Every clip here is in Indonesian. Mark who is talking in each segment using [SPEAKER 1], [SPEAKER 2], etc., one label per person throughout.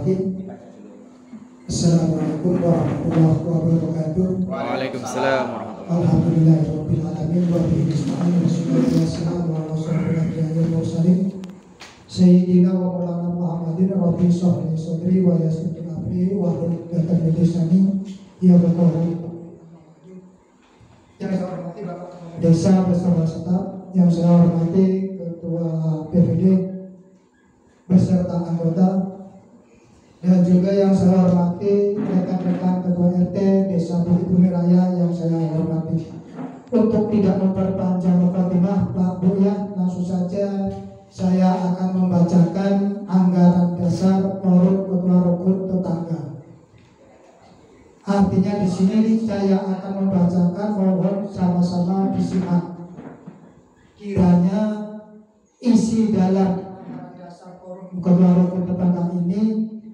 [SPEAKER 1] Bismillahirrahmanirrahim. Assalamualaikum warahmatullahi wabarakatuh.
[SPEAKER 2] Waalaikumsalam warahmatullahi
[SPEAKER 1] Alhamdulillahirabbil alamin wa bihi nasta'in wassalatu wassalamu ala asyrofil mursalin sayyidina wa maulana Muhammadin rabbi shrah li sadri wa yassir li amri wa hlul 'uqdatam min lisani yafqahu. Yang saya hormati Bapak Kepala Desa beserta staf, yang saya hormati Ketua PPD beserta anggota, dan juga yang saya hormati rekan-rekan Ketua RT Desa Bukit Bumi Raya yang saya hormati. Untuk tidak memperpanjang mukadimah Pak Bu ya, langsung saja saya akan membacakan anggaran dasar forum ketua rukun tetangga. Artinya di sini saya akan membacakan, mohon sama-sama disimak. Kiranya isi dalam dasar forum ketua rukun tetangga ini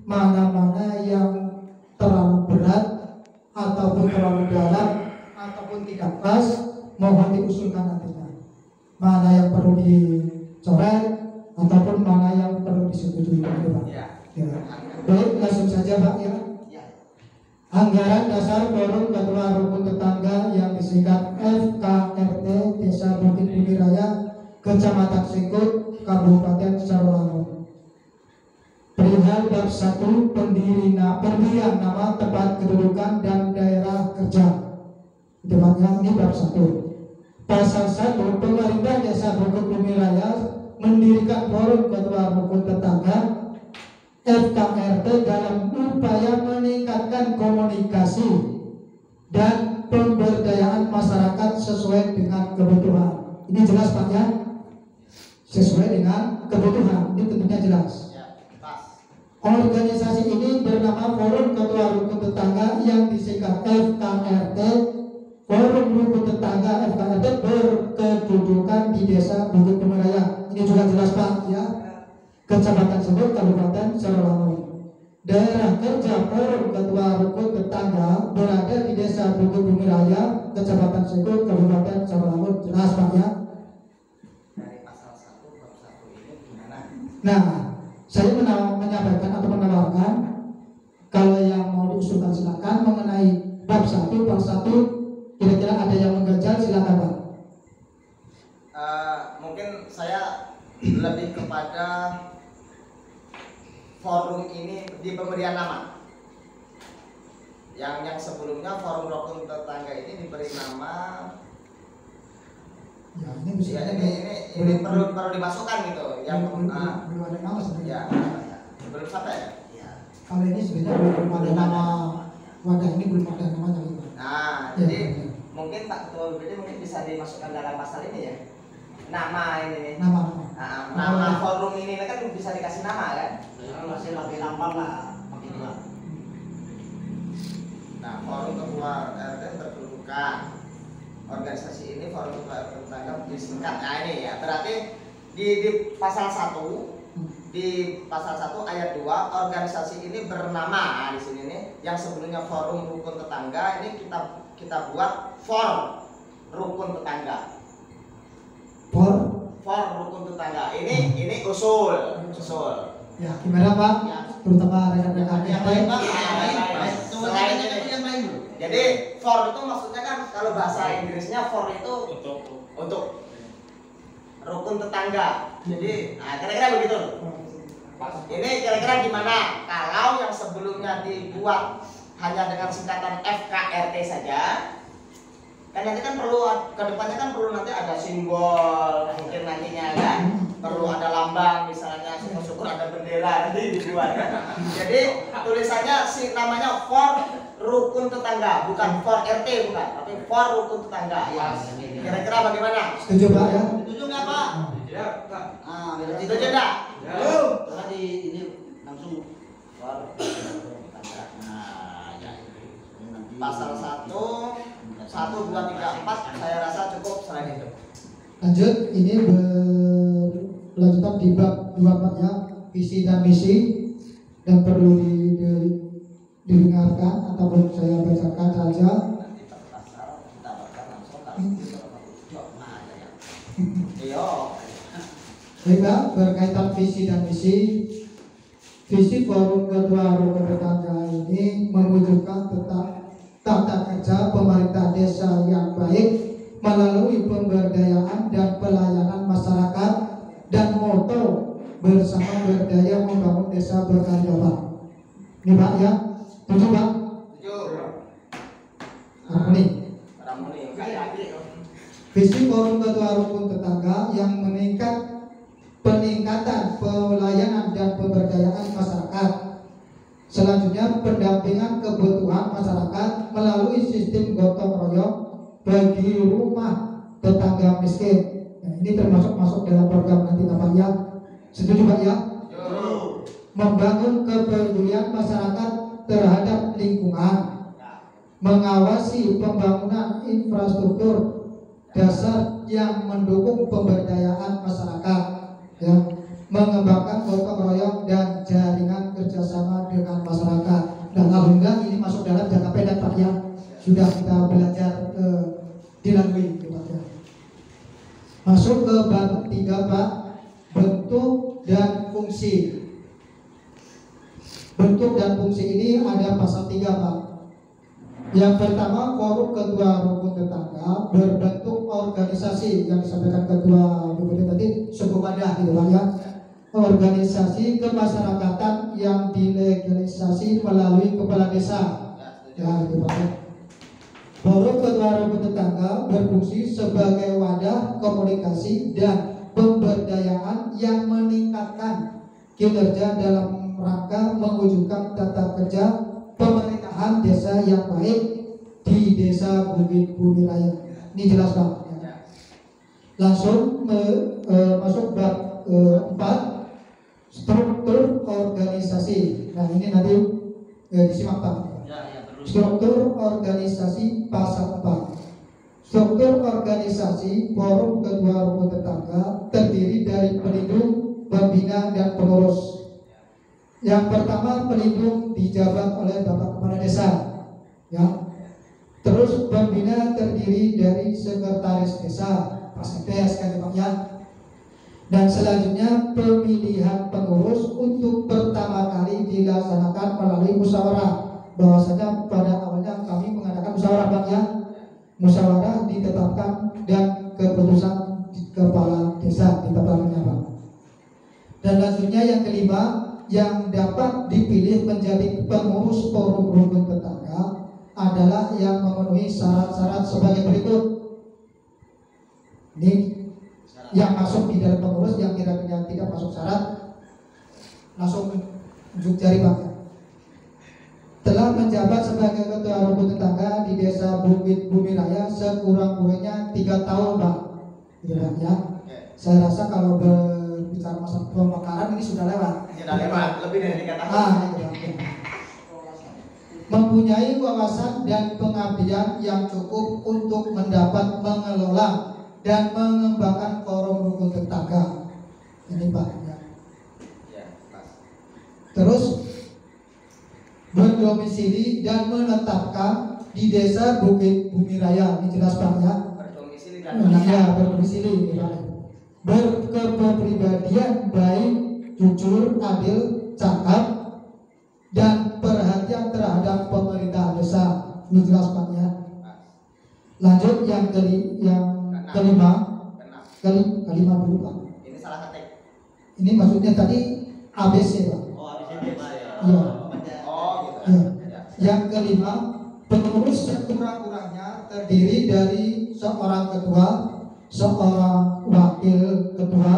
[SPEAKER 1] mana-mana yang terlalu berat ataupun terlalu dalam ataupun tidak pas, mohon diusulkan nantinya. Mana yang perlu dicoret ataupun mana yang perlu disetujui, Pak. Ya. Baik, langsung saja Pak ya. Anggaran dasar forum ketua rukun tetangga yang disingkat FKRT Desa Bukit Bumi Raya, Kecamatan Sekut, Kabupaten Sarolangun. Perihal bab 1 pendirian nama, tempat kedudukan dan daerah kerja. Depannya ini bab 1. Pasal 1, pemerintah Desa Bukit Bumi Raya mendirikan forum ketua rukun tetangga FKRT dalam upaya meningkatkan komunikasi dan pemberdayaan masyarakat sesuai dengan kebutuhan. Ini jelas Pak ya? Sesuai dengan kebutuhan, ini tentunya jelas. Organisasi ini bernama Forum Ketua Rukun Tetangga yang disingkat FKRT. Forum Rukun Tetangga FKRT berkedudukan di Desa Bukit Bumi Raya. Ini juga jelas Pak ya? Kecamatan Sebut, Kabupaten Sarolangun. Daerah kerja Forum Ketua Rukun Tetangga berada di Desa Bukit Bumi Raya, Kecamatan Sebut, Kabupaten Sarolangun. Jelas Pak ya?
[SPEAKER 3] Dari pasal 1 bab 1 ini gimana?
[SPEAKER 1] Nah, saya menyampaikan atau menawarkan, kalau yang mau diusulkan silakan. Mengenai bab 1 kira-kira ada yang mengganjal, silakan Pak.
[SPEAKER 3] Mungkin saya lebih kepada forum ini di pemberian nama. Yang sebelumnya forum rukun tetangga ini diberi nama.
[SPEAKER 1] Ya, ini bisa
[SPEAKER 3] Ya, ini perlu dimasukkan gitu. Yang
[SPEAKER 1] belum ada nama sebenarnya.
[SPEAKER 3] Ya, belum sampai ya. Ya.
[SPEAKER 1] Kalau ini sebenarnya belum ada nama wadah, ini belum ada namanya.
[SPEAKER 3] Nah,
[SPEAKER 1] Ya,
[SPEAKER 3] jadi
[SPEAKER 1] ya.
[SPEAKER 3] mungkin Pak Ketua BPD mungkin bisa dimasukkan dalam pasal ini ya. Nama ini nih.
[SPEAKER 1] Nama.
[SPEAKER 3] Nama forum ini kan bisa dikasih nama kan?
[SPEAKER 4] Masih lagi lambang lah, makin jelas.
[SPEAKER 3] Nah, forum ketua RT berkedudukan. Organisasi ini forum ketua RT tetangga disingkat. Nah ini ya, berarti di pasal 1 ayat 2 organisasi ini bernama di sini nih, yang sebelumnya forum rukun tetangga ini kita buat for rukun tetangga. For rukun tetangga. Ini usul.
[SPEAKER 1] Ya, gimana Pak?
[SPEAKER 3] Ya.
[SPEAKER 1] Terutama rekan-rekan
[SPEAKER 3] Yang lain Pak, selain ini. Jadi for itu maksudnya kan kalau bahasa Inggrisnya for itu untuk rukun tetangga. Jadi kira-kira begitu. Ini kira-kira gimana kalau yang sebelumnya dibuat hanya dengan singkatan FKRT saja? Kan nanti kan perlu kedepannya kan perlu nanti ada simbol mungkin nantinya kan, perlu ada lambang misalnya, syukur-syukur ada bendera nanti dibuat kan. Jadi tulisannya namanya for rukun tetangga, bukan for RT bukan, tapi for rukun tetangga. Ya. Kira-kira bagaimana?
[SPEAKER 1] Setuju Pak ya?
[SPEAKER 3] Setuju nggak Pak?
[SPEAKER 4] Ya, Pak.
[SPEAKER 3] Setuju nggak?
[SPEAKER 4] Tadi ini langsung for tetangga. Nah, ya ini nanti
[SPEAKER 3] Pasal 1, 2, 3, 4 saya rasa cukup selain itu.
[SPEAKER 1] Lanjut, ini berlanjutan di bab 2 Pak ya, visi dan misi, dan perlu didengarkan ataupun saya bacakan saja.
[SPEAKER 3] Nanti per pasal kita baca langsung kalau ya. Iya.
[SPEAKER 1] Baik Pak, berkaitan visi dan misi, Visi forum ketua rukun tetangga ini mewujudkan tata kerja pemerintah desa yang baik melalui pemberdayaan dan pelayanan masyarakat dan moto bersama berdaya membangun desa berkarya Pak. Ini Pak ya, setuju Pak? Harmoni. Visi forum ketua rukun tetangga yang peningkatan pelayanan dan pemberdayaan masyarakat. Selanjutnya pendampingan kebutuhan masyarakat melalui sistem gotong royong bagi rumah tetangga miskin. Nah, ini termasuk dalam program nanti Pak ya. Setuju Pak ya? Membangun kepedulian masyarakat terhadap lingkungan, mengawasi pembangunan infrastruktur dasar yang mendukung pemberdayaan masyarakat, ya, mengembangkan gotong royong dan jaringan kerjasama dengan masyarakat. Dan alhamdulillah ini masuk dalam jangka pendek Pak ya, sudah kita belajar dilalui Pak ya. Masuk ke bab 3 Pak, bentuk dan fungsi. Bentuk dan fungsi ini ada pasal 3 Pak. Yang pertama, forum ketua rukun tetangga berbentuk organisasi yang disampaikan ketua BPT tadi, suku wadah gitu Pak ya. Organisasi kemasyarakatan yang dilegalisasi melalui kepala desa. Ya, gitu Pak. Forum ketua rukun tetangga berfungsi sebagai wadah komunikasi dan pemberdayaan yang meningkatkan kinerja dalam rangka mewujudkan tata kerja pemerintahan desa yang baik di desa Bukit Bumi Raya. Ini jelas Pak. Langsung masuk bab 4, struktur organisasi. Nah ini nanti disimak Pak. Struktur organisasi pasal 4. Struktur organisasi forum ketua rukun tetangga terdiri dari pelindung, pembina, dan pengurus. Yang pertama, pelindung dijabat oleh Bapak Kepala Desa, ya. Terus pembina terdiri dari sekretaris desa, Pak Sekdes kan Pak ya. Dan selanjutnya pemilihan pengurus untuk pertama kali dilaksanakan melalui musyawarah. Bahwasanya pada awalnya kami mengadakan musyawarah Pak ya. Musyawarah ditetapkan dan keputusan kepala desa ditetapkannya Pak. Dan selanjutnya yang kelima, yang dapat dipilih menjadi pengurus forum rukun tetangga adalah yang memenuhi syarat-syarat sebagai berikut. Ini yang masuk di dalam pengurus, yang kira-kira tidak masuk syarat langsung unjuk jari Pak. Telah menjabat sebagai ketua rukun tetangga di desa Bukit Bumi Raya sekurang-kurangnya 3 tahun Pak. Ya. Saya rasa kalau berbicara masalah pemekaran ini sudah lewat.
[SPEAKER 3] Lebih dari 3 tahun.
[SPEAKER 1] Mempunyai wawasan dan pengabdian yang cukup untuk mendapat mengelola dan mengembangkan forum rukun tetangga. Ini Pak. Ya. Terus berdomisili dan menetapkan di desa Bukit Bumi Raya. Ini jelas Pak ya.
[SPEAKER 3] Berdomisili dan
[SPEAKER 1] berdomisili. Berkepribadian baik, jujur, adil, cakap, dan perhatian terhadap pemerintah desa. Ini jelas Pak ya. Lanjut yang kelima dulu Pak.
[SPEAKER 3] Ini salah ketik.
[SPEAKER 1] Ini maksudnya tadi ABC Pak.
[SPEAKER 4] Oh, ABC Pak ya.
[SPEAKER 1] Iya.
[SPEAKER 3] Oh gitu.
[SPEAKER 1] Ya. Yang kelima, pengurus sekurang-kurangnya terdiri dari seorang ketua, seorang wakil ketua,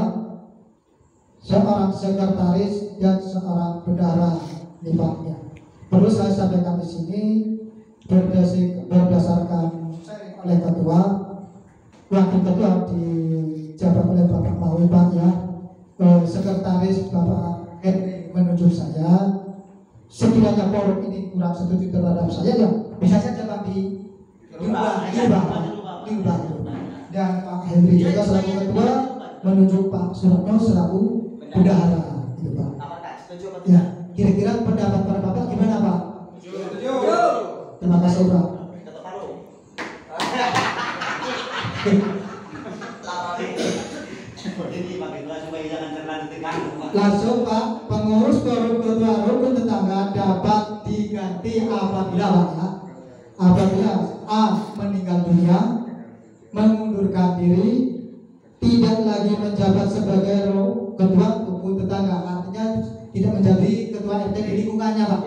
[SPEAKER 1] seorang sekretaris, dan seorang bendahara. Ini Pak ya. Perlu saya sampaikan di sini berdasarkan oleh ketua, wakil ketua dijabat oleh Bapak Mawi Pak ya. Sekretaris Bapak Henry menunjuk saya. Sekiranya forum ini kurang setuju terhadap saya, ya bisa saja Pak diubah. Dan Pak Henry juga selaku ketua menunjuk Pak Suratno selaku bendahara, gitu Pak.
[SPEAKER 3] Apakah setuju atau
[SPEAKER 1] Ya,
[SPEAKER 3] tidak?
[SPEAKER 1] kira-kira pendapat para Bapak gimana Pak?
[SPEAKER 3] Setuju.
[SPEAKER 1] Terima kasih Pak.
[SPEAKER 3] Ketuk palu.
[SPEAKER 4] Ini Pak Ketua supaya jangan terlalu tegang Pak.
[SPEAKER 1] Langsung Pak, pengurus forum ketua tetangga dapat diganti apabila Pak ya, apabila A. meninggal dunia, mengundurkan diri, tidak lagi menjabat sebagai ketua rukun tetangga, artinya tidak menjadi ketua RT di lingkungannya Pak.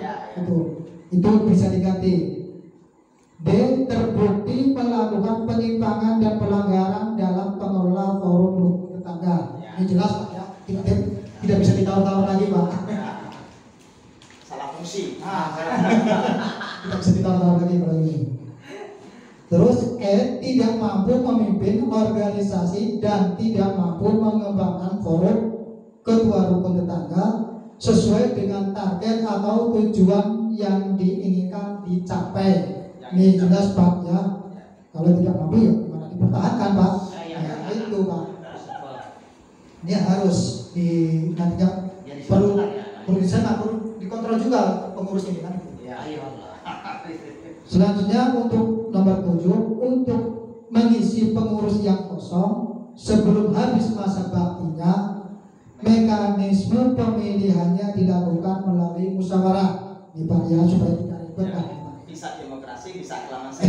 [SPEAKER 1] Itu bisa diganti. D. Terbukti melakukan penyimpangan dan pelanggaran dalam pengelola forum rukun tetangga. Ini jelas Pak ya, tidak bisa ditawar-tawar lagi Pak.
[SPEAKER 3] Salah fungsi.
[SPEAKER 1] Tidak bisa ditawar-tawar lagi kalau ini. Terus E. Tidak mampu memimpin organisasi dan tidak mampu mengembangkan forum ketua rukun tetangga sesuai dengan target atau tujuan yang diinginkan dicapai. Ini jelas Pak ya. Kalau tidak mampu ya gimana dipertahankan Pak. Nah, itu Pak. Ini harus di nantinya perlu di sana perlu dikontrol juga pengurus ini kan. Selanjutnya untuk nomor 7, untuk mengisi pengurus yang kosong sebelum habis masa baktinya, mekanisme pemilihannya dilakukan melalui musyawarah. Ini Pak ya, supaya tidak ribet Pak.
[SPEAKER 3] Bisa demokrasi, bisa aklamasi.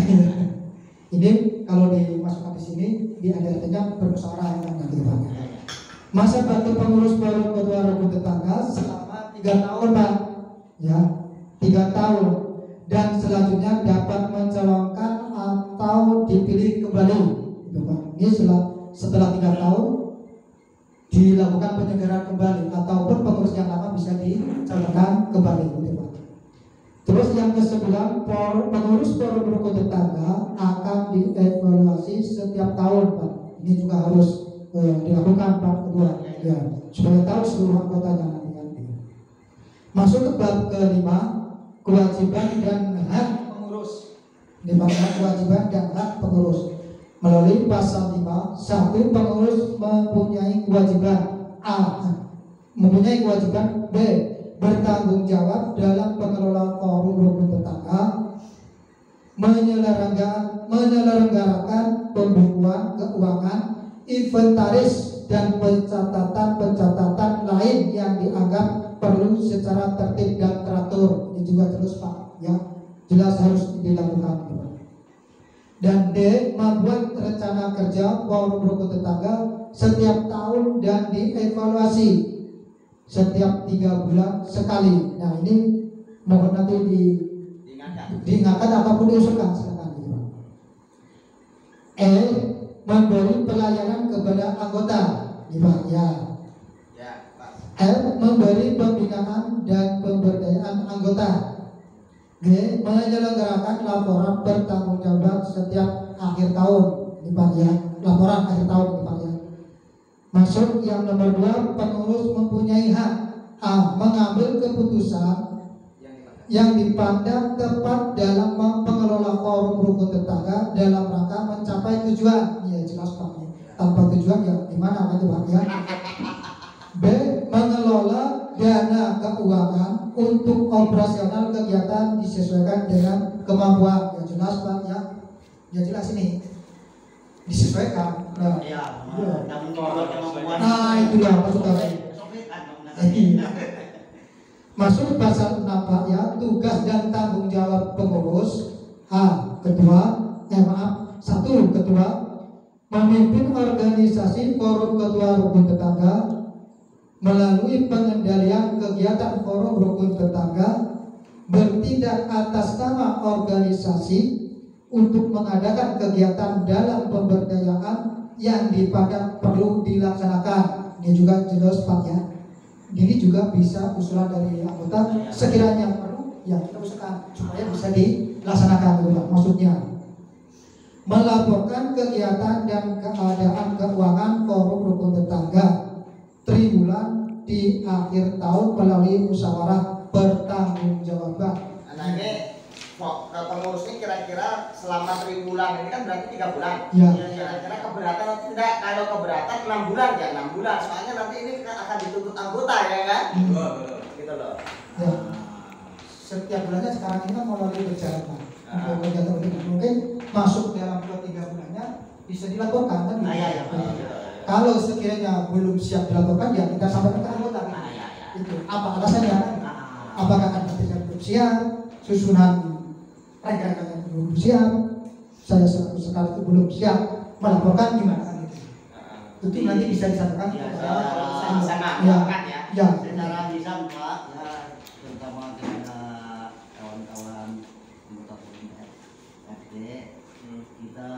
[SPEAKER 1] Ini kalau dimasukkan di sini di ADRT-nya bermusyawarah yang nanti Pak. Masa bakti pengurus forum ketua rukun tetangga selama 3 tahun Pak. Ya, 3 tahun. Dan selanjutnya dapat mencalonkan atau dipilih kembali. Gitu, Pak. Ini setelah 3 tahun dilakukan penyelenggaraan kembali ataupun pengurus yang lama bisa dicalonkan kembali. Gitu, Pak. Terus yang ke-9, pengurus forum rukun tetangga akan dievaluasi setiap tahun Pak. Ini juga harus dilakukan Pak Ketua ya, supaya tahu seluruh anggotanya nanti. Masuk ke bab ke-5, kewajiban dan hak pengurus. Di bab kewajiban dan hak pengurus melalui pasal 5, 1. Pengurus mempunyai kewajiban A. Mempunyai kewajiban B. Bertanggung jawab dalam pengelolaan forum rukun tetangga, menyelenggarakan pembukuan keuangan, inventaris dan pencatatan lain yang dianggap perlu secara tertib dan teratur. Ini juga terus Pak ya, jelas harus dilakukan. Dan D. Membuat rencana kerja forum rukun tetangga setiap tahun dan dievaluasi setiap 3 bulan sekali. Nah ini mohon nanti diingatkan ataupun diusulkan silakan. E. Memberi pelayanan kepada anggota. Ya. F. Memberi pembinaan dan pemberdayaan anggota. G. Menyelenggarakan laporan bertanggung jawab setiap akhir tahun. Ya. Laporan akhir tahun ya. Masuk yang nomor 2, pengurus mempunyai hak A. Mengambil keputusan yang dipandang tepat dalam pengelola forum rukun tetangga dalam rangka mencapai tujuan. Ya jelas Pak. Tanpa tujuan ya gimana kan Pak ya. B. Mengelola dana keuangan untuk operasional kegiatan disesuaikan dengan kemampuan. Ya jelas Pak ya. Ya jelas ini disesuaikan. Nah, itu dia maksudnya. Masuk pasal 6 Pak ya, tugas dan tanggung jawab pengurus. A. Ketua, 1. Ketua memimpin organisasi forum ketua rukun tetangga melalui pengendalian kegiatan forum rukun tetangga, bertindak atas nama organisasi untuk mengadakan kegiatan dalam pemberdayaan yang dipandang perlu dilaksanakan. Ini juga jelas Pak ya. Ini juga bisa usulan dari anggota sekiranya perlu ya kita usahakan supaya bisa dilaksanakan gitu Pak. Maksudnya melaporkan kegiatan dan keadaan keuangan forum rukun tetangga triwulan di akhir tahun melalui musyawarah pertanggungjawaban.
[SPEAKER 3] Nah ini pengurus ini kira-kira selama 3 bulan ini kan berarti 3 bulan.
[SPEAKER 1] Ya.
[SPEAKER 3] Kira-kira keberatan atau tidak? Kalau keberatan 6 bulan ya 6 bulan. Soalnya nanti ini akan dituntut anggota ya kan? Gitu loh.
[SPEAKER 1] Ya. Setiap bulannya sekarang ini kan melalui berjalan Pak. Untuk kegiatan ini mungkin masuk dalam 2-3 bulannya bisa dilaporkan kan? Kalau sekiranya belum siap dilaporkan ya kita sampaikan ke anggota. Itu apa alasannya? Apakah akan siap, susunan rekan-rekan belum siap, saya selaku sekali belum siap melaporkan gimana kan gitu. Itu nanti bisa disampaikan
[SPEAKER 4] Ya,
[SPEAKER 1] kepada
[SPEAKER 3] sama-sama
[SPEAKER 1] ya,
[SPEAKER 3] melaporkan ya.
[SPEAKER 1] ya.
[SPEAKER 4] secara lisan Pak, ya terutama kepada kawan-kawan anggota forum RT, kita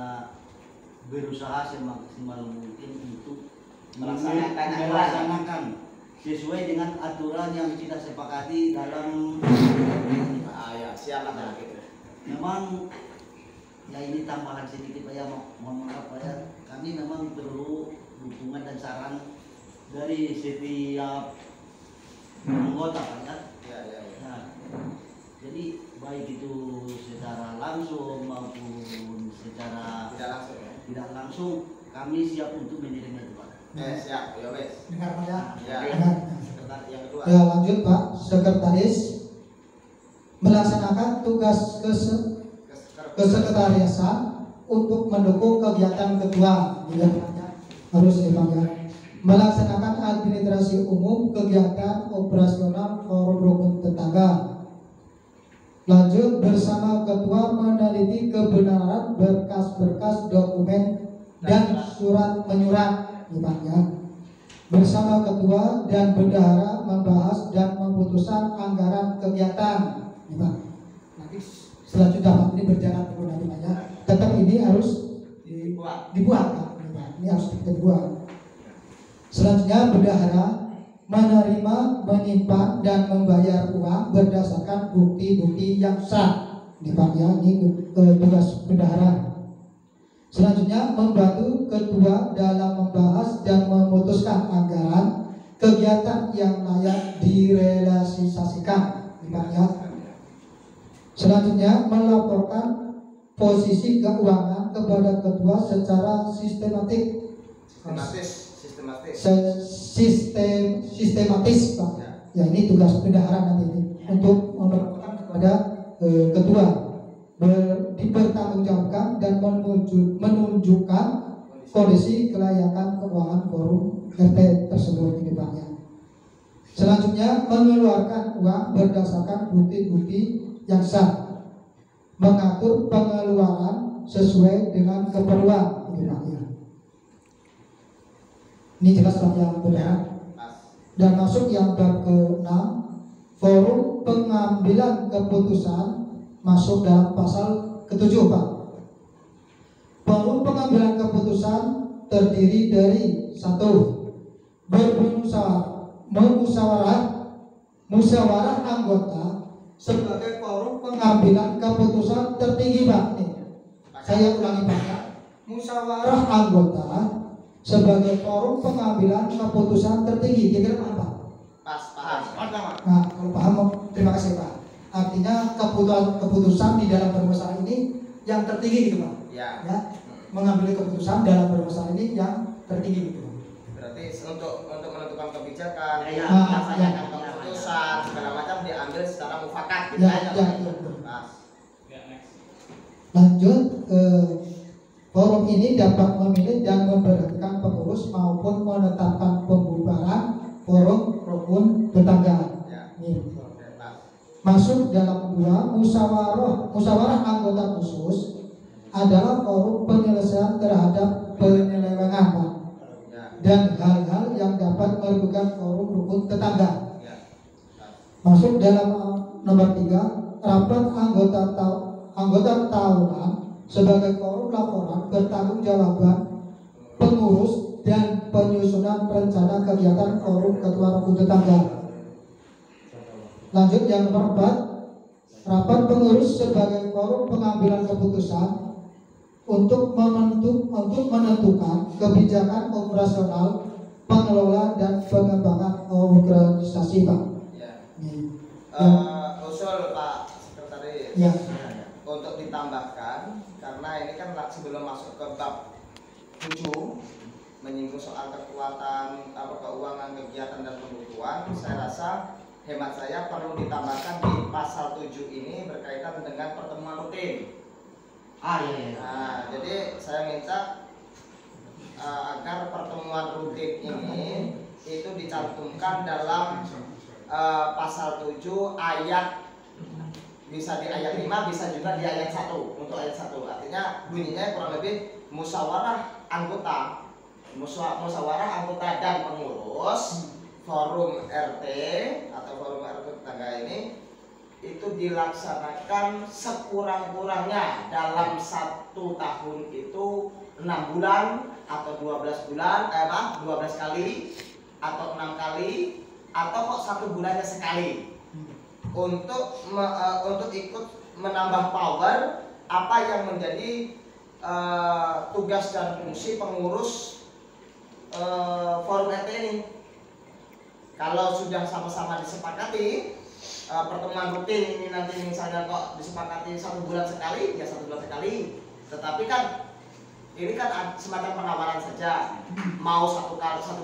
[SPEAKER 4] berusaha semaksimal mungkin untuk melaksanakan sesuai dengan aturan yang kita sepakati dalam
[SPEAKER 3] Ya, siap lah gitu.
[SPEAKER 4] memang ya ini tambahan sedikit Pak ya, mohon maaf Pak ya, kami memang perlu dukungan dan saran dari setiap anggota Pak ya.
[SPEAKER 3] Ya.
[SPEAKER 4] Nah, jadi baik itu secara langsung maupun secara
[SPEAKER 3] Tidak langsung ya.
[SPEAKER 4] tidak langsung kami siap untuk menerima itu Pak.
[SPEAKER 3] Siap, ya wes.
[SPEAKER 1] Dengar Pak ya.
[SPEAKER 3] Ya.
[SPEAKER 1] Dengar.
[SPEAKER 3] Sekretaris yang kedua.
[SPEAKER 1] Ya, lanjut Pak. Sekretaris melaksanakan tugas kesekretariasan untuk mendukung kegiatan ketua. Harus dipanggil. Melaksanakan administrasi umum kegiatan operasional forum rukun tetangga. Lanjut, bersama ketua meneliti kebenaran berkas-berkas dokumen dan surat menyurat. Dipanggil. Bersama ketua dan bendahara membahas dan memutuskan anggaran kegiatan. Nanti selanjutnya Pak, ini berjalan dulu nanti Pak ya. Tetap ini harus dibuat Pak. Ini harus dibuat. Selanjutnya bendahara menerima, menyimpan dan membayar uang berdasarkan bukti-bukti yang sah. Ini Pak ya, ini tugas bendahara. Selanjutnya membantu ketua dalam membahas dan memutuskan anggaran kegiatan yang layak direalisasikan. Ini Pak ya. Selanjutnya melaporkan posisi keuangan kepada ketua secara sistematis Pak. Ya, ini tugas bendahara nanti ini untuk melaporkan kepada ketua, dipertanggungjawabkan dan menunjukkan kondisi kelayakan keuangan forum RT tersebut ini Pak ya. Selanjutnya mengeluarkan uang berdasarkan bukti-bukti yang sah, mengatur pengeluaran sesuai dengan keperluan ini Pak ya. Ini jelas Pak yang benar. Dan masuk yang bab ke-6, forum pengambilan keputusan masuk dalam pasal ke-7 Pak. Forum pengambilan keputusan terdiri dari 1. Musyawarah anggota sebagai forum pengambilan keputusan tertinggi Pak. Nih, saya ulangi Pak ya. Musyawarah anggota sebagai forum pengambilan keputusan tertinggi. Kira-kira paham Pak?
[SPEAKER 3] Paham.
[SPEAKER 1] Nah, kalau paham, terima kasih Pak. Artinya keputusan di dalam permasalahan ini yang tertinggi gitu Pak.
[SPEAKER 3] Ya.
[SPEAKER 1] Mengambil keputusan dalam permasalahan ini yang tertinggi gitu.
[SPEAKER 3] Berarti untuk menentukan kebijakan,
[SPEAKER 4] Ya.
[SPEAKER 3] melaksanakan keputusan segala macam diambil secara mufakat gitu
[SPEAKER 1] Ya,
[SPEAKER 3] aja.
[SPEAKER 1] betul.
[SPEAKER 3] Pas.
[SPEAKER 1] Lanjut, forum ini dapat memilih dan memberhentikan pengurus maupun menetapkan pembubaran forum rukun tetangga.
[SPEAKER 3] Ya.
[SPEAKER 1] Nih.
[SPEAKER 3] Pas.
[SPEAKER 1] Masuk dalam 2, musyawarah anggota khusus adalah forum penyelesaian terhadap penyelewengan Pak,
[SPEAKER 3] Ya.
[SPEAKER 1] dan hal-hal yang dapat merugikan forum rukun tetangga.
[SPEAKER 3] Ya. Pas.
[SPEAKER 1] Masuk dalam nomor 3, rapat anggota tahunan sebagai forum laporan bertanggung-jawaban pengurus dan penyusunan rencana kegiatan forum ketua rukun tetangga. Lanjut yang nomor 4, rapat pengurus sebagai forum pengambilan keputusan untuk menentukan kebijakan operasional, pengelola dan pengembangan organisasi Pak.
[SPEAKER 3] Ya.
[SPEAKER 1] Nih.
[SPEAKER 3] Usul Pak Sekretaris.
[SPEAKER 1] Ya.
[SPEAKER 3] Untuk ditambahkan karena ini kan sebelum masuk ke bab 7 menyinggung soal kekuatan keuangan kegiatan dan pembukuan, saya rasa hemat saya perlu ditambahkan di pasal 7 ini berkaitan dengan pertemuan rutin.
[SPEAKER 4] Iya.
[SPEAKER 3] Nah, jadi saya minta agar pertemuan rutin ini itu dicantumkan dalam pasal 7 ayat bisa di ayat 5, bisa juga di ayat 1. Untuk ayat 1 artinya bunyinya kurang lebih musyawarah anggota, musyawarah anggota dan pengurus forum RT atau forum RT tetangga ini itu dilaksanakan sekurang-kurangnya dalam 1 tahun itu 6 bulan atau 12 bulan, 12 kali atau 6 kali atau kok 1 bulannya sekali untuk ikut menambah power apa yang menjadi tugas dan fungsi pengurus forum RT ini. Kalau sudah sama-sama disepakati pertemuan rutin ini nanti misalnya kok disepakati 1 bulan sekali, ya 1 bulan sekali. Tetapi kan ini kan semacam penawaran saja. Mau 1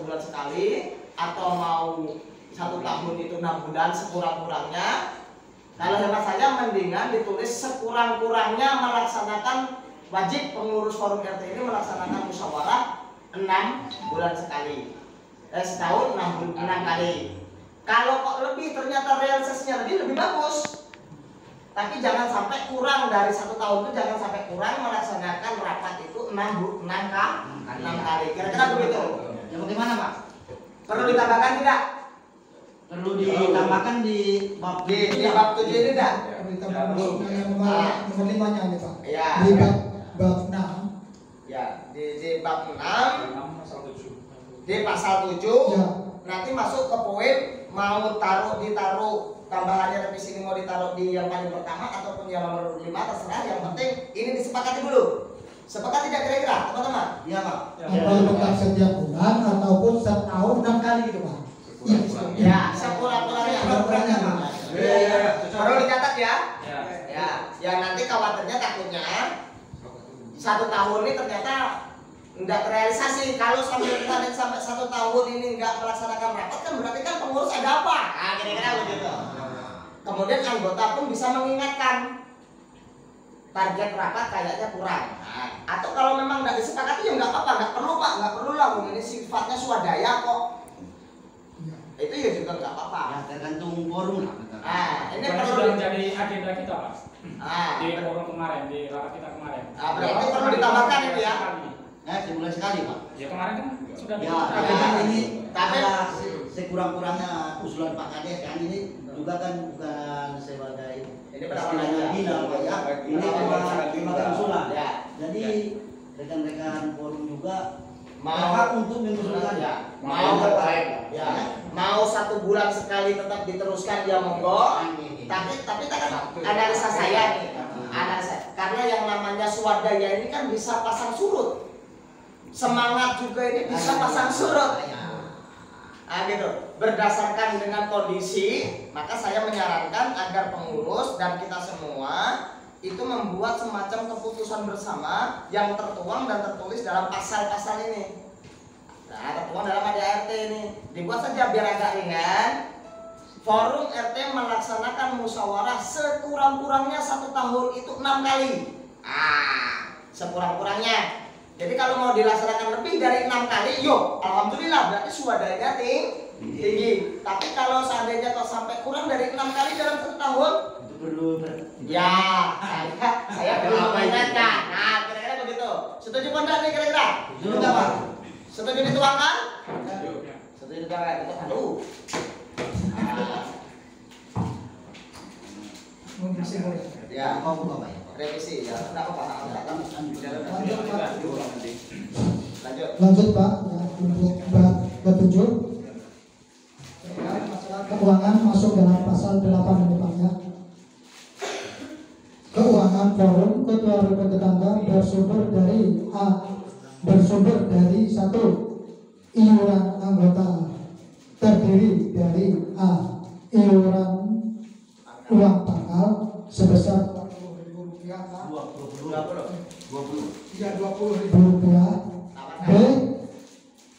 [SPEAKER 3] bulan sekali atau mau 1 tahun itu 6 bulan sekurang-kurangnya. Kalau hemat saya mendingan ditulis sekurang-kurangnya melaksanakan wajib pengurus forum RT ini melaksanakan musyawarah 6 bulan sekali. Setahun 6 kali. Kalau kok lebih ternyata realisasinya lebih bagus. Tapi jangan sampai kurang dari 1 tahun itu, jangan sampai kurang melaksanakan rapat itu 6 kali. Kira-kira begitu.
[SPEAKER 4] Ya bagaimana Pak?
[SPEAKER 3] Perlu ditambahkan tidak?
[SPEAKER 4] Perlu ditambahkan di bab
[SPEAKER 3] Di bab 7 ini tidak?
[SPEAKER 1] Ditambah maksudnya yang nomor 5-nya nih Pak.
[SPEAKER 3] Ya.
[SPEAKER 1] Di bab 6.
[SPEAKER 3] Ya, di bab 6 di pasal 7
[SPEAKER 1] Ya.
[SPEAKER 3] nanti masuk ke poin mau ditaruh tambahannya revisi ini mau ditaruh di yang paling pertama ataupun yang nomor 5 terserah, yang penting ini disepakati dulu. Sepakat tidak kira-kira teman-teman?
[SPEAKER 4] Iya Pak.
[SPEAKER 1] Apakah setiap bulan ataupun setahun 6 kali gitu Pak?
[SPEAKER 3] Ya, sekurang-kurangnya. Perlu dicatat ya. Ya nanti khawatirnya takutnya 1 tahun ini ternyata enggak terrealisasi. Kalau sampai 1 tahun ini enggak melaksanakan rapat kan berarti kan pengurus ada apa? Nah, kira-kira begitu. Kemudian anggota pun bisa mengingatkan target rapat kayaknya kurang. Nah, atau kalau memang enggak disepakati ya enggak apa-apa, enggak perlu Pak, enggak perlu lah, ini sifatnya swadaya kok. Itu ya juga enggak apa-apa.
[SPEAKER 4] Ya tergantung forum lah.
[SPEAKER 3] Nah, ini
[SPEAKER 5] Bukan
[SPEAKER 3] perlu
[SPEAKER 5] sudah menjadi agenda kita Pak. Di
[SPEAKER 3] betul.
[SPEAKER 5] forum kemarin, di rapat kita kemarin.
[SPEAKER 3] Berarti perlu ditambahkan itu ya.
[SPEAKER 4] Sebulan sekali Pak.
[SPEAKER 5] Ya kemarin kan sudah
[SPEAKER 4] Ya,
[SPEAKER 5] kita
[SPEAKER 4] tapi kan ini
[SPEAKER 3] Tapi-
[SPEAKER 4] ada sekurang-kurangnya usulan Pak Kades kan ini juga kan bukan sebagai
[SPEAKER 3] Ini pendapat
[SPEAKER 4] istilahnya
[SPEAKER 3] aja.
[SPEAKER 4] bina Pak ya. Ini
[SPEAKER 3] Pendapat
[SPEAKER 4] memang usulan.
[SPEAKER 3] Ya.
[SPEAKER 4] Jadi rekan-rekan forum juga
[SPEAKER 3] Mau
[SPEAKER 4] berhak untuk mengusulkan
[SPEAKER 3] ya, mau 1 bulan sekali tetap diteruskan ya monggo. Tapi analisa saya nih, analisa karena yang namanya swadaya ini kan bisa pasang surut, semangat juga ini bisa pasang surut. Nah gitu, berdasarkan dengan kondisi, maka saya menyarankan agar pengurus dan kita semua itu membuat semacam keputusan bersama yang tertuang dan tertulis dalam pasal-pasal ini. Nah, tertuang dalam ADART ini. Dibuat saja biar agak ringan. Forum RT melaksanakan musyawarah sekurang-kurangnya 1 tahun itu 6 kali. Sekurang-kurangnya. Jadi kalau mau dilaksanakan lebih dari 6 kali, yuk, alhamdulillah berarti swadayanya tinggi. Tapi kalau seandainya kok sampai kurang dari 6 kali dalam 1 tahun,
[SPEAKER 4] itu perlu
[SPEAKER 3] ya, saya perlu mengingatkan. Nah, kira-kira begitu. Setuju apa enggak nih kira-kira?
[SPEAKER 4] Setuju enggak, Pak?
[SPEAKER 3] Setuju dituangkan? Setuju dituangkan. Aduh. Ya,
[SPEAKER 4] mau buka Pak ya?
[SPEAKER 3] revisi ya. Enggak apa-apa. Lanjut.
[SPEAKER 1] Lanjut Pak, ya, untuk bab 7 masalah keuangan masuk dalam pasal 8 ini Pak ya. Keuangan forum ketua rukun tetangga bersumber dari 1. Iuran anggota terdiri dari A. Iuran uang tanggal sebesar Rp20.000 Pak.
[SPEAKER 4] 20.
[SPEAKER 1] Ya, Rp20.000. B.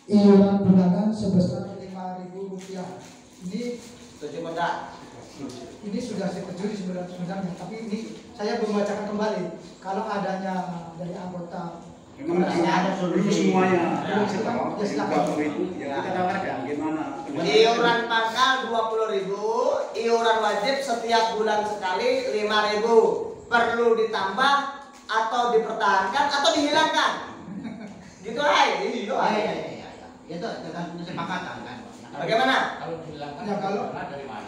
[SPEAKER 1] Iuran bulanan sebesar Rp5.000. Ini
[SPEAKER 3] Setuju apa enggak?
[SPEAKER 1] ini sudah saya setujui sebenarnya, tapi ini saya belum bacakan kembali. Kalau adanya dari anggota
[SPEAKER 6] Memang
[SPEAKER 4] ada
[SPEAKER 6] belum
[SPEAKER 4] solusi.
[SPEAKER 6] semuanya.
[SPEAKER 4] Ya.
[SPEAKER 6] Sekarang
[SPEAKER 1] Ya, silakan.
[SPEAKER 6] 20 itu ya kita tawarkan gimana.
[SPEAKER 3] Iuran pangkal 20.000, iuran wajib setiap bulan sekali 5.000. Perlu ditambah atau dipertahankan atau dihilangkan? Gitu aja. Itu aja.
[SPEAKER 4] Iya. Itu tergantung kesepakatan kan.
[SPEAKER 3] Bagaimana?
[SPEAKER 5] Kalau dihilangkan
[SPEAKER 1] Ya, kalau-
[SPEAKER 5] dari mana?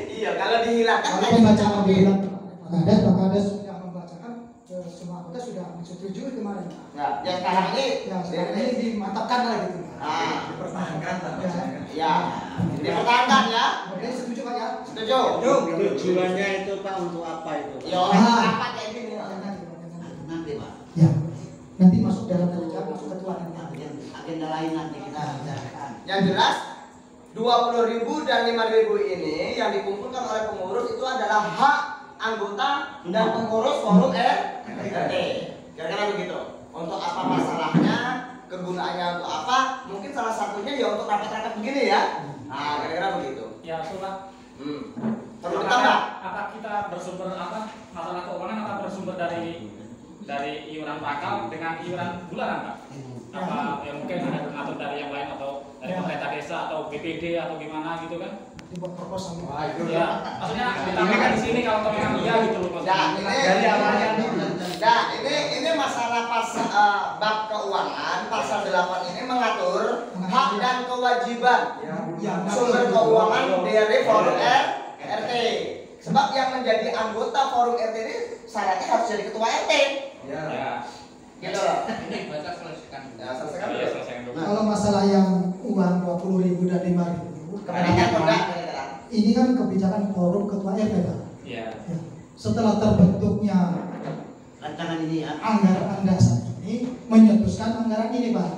[SPEAKER 3] Iya, kalau dihilangkan
[SPEAKER 1] Kalau
[SPEAKER 3] kan
[SPEAKER 1] pembacaan
[SPEAKER 3] mungkin.
[SPEAKER 1] diulang, Pak Kades sudah membacakan, semua anggota sudah menyetujui kemarin.
[SPEAKER 3] Nah, yang sekarang ini
[SPEAKER 1] Ya, sekarang ini dimantapkan lah gitu.
[SPEAKER 3] dipertahankan
[SPEAKER 1] Ya.
[SPEAKER 3] Ya, dipertahankan ya.
[SPEAKER 1] Oke, setuju Pak ya?
[SPEAKER 3] Setuju?
[SPEAKER 4] Tujuannya itu Pak untuk apa itu?
[SPEAKER 3] Yo,
[SPEAKER 1] Ah.
[SPEAKER 3] rapat kayak gini.
[SPEAKER 4] Nanti Pak.
[SPEAKER 1] Ya, nanti masuk dalam kerja, masuk ketua nanti.
[SPEAKER 4] Agenda lain nanti kita bicarakan.
[SPEAKER 3] Yang jelas 20.000 dan 5.000 ini yang dikumpulkan oleh pengurus itu adalah hak anggota dan pengurus forum RT. Kira-kira begitu. Untuk apa masalahnya, kegunaannya untuk apa? Mungkin salah satunya ya untuk rapat-rapat begini ya. Nah, kira-kira begitu.
[SPEAKER 5] Ya, sudah.
[SPEAKER 3] Perlu ditambah.
[SPEAKER 5] Apa kita bersumber apa masalah keuangan apa bersumber dari iuran pangkal dengan iuran bulanan, Pak? Apa yang mungkin ada mengatur dari yang lain atau dari pemerintah desa atau BPD atau gimana gitu kan?
[SPEAKER 1] Dibuat proposal.
[SPEAKER 5] Ya, maksudnya ditambahkan di sini kalau memang iya gitu loh
[SPEAKER 3] Nah,
[SPEAKER 5] maksudnya.
[SPEAKER 3] ini
[SPEAKER 6] Dari awalnya
[SPEAKER 3] Nah, ini masalah bab keuangan pasal 8 ini mengatur hak dan kewajiban sumber keuangan dari forum RT. Sebab yang menjadi anggota forum RT ini syaratnya harus jadi ketua RT.
[SPEAKER 5] Ya.
[SPEAKER 3] Gitu loh.
[SPEAKER 5] Ini baca selesaikan.
[SPEAKER 3] Ya, selesaikan
[SPEAKER 5] Iya,
[SPEAKER 3] dulu.
[SPEAKER 5] selesaikan dulu.
[SPEAKER 1] Kalau masalah yang uang 20.000 dan 5.000,
[SPEAKER 3] Kemenangan atau enggak? Kira-kira.
[SPEAKER 1] ini kan kebijakan forum ketua RT Pak.
[SPEAKER 5] Iya.
[SPEAKER 1] Ya. Setelah terbentuknya
[SPEAKER 4] Rancangan ini ya.
[SPEAKER 1] anggaran dasar ini menyetuskan anggaran ini Pak.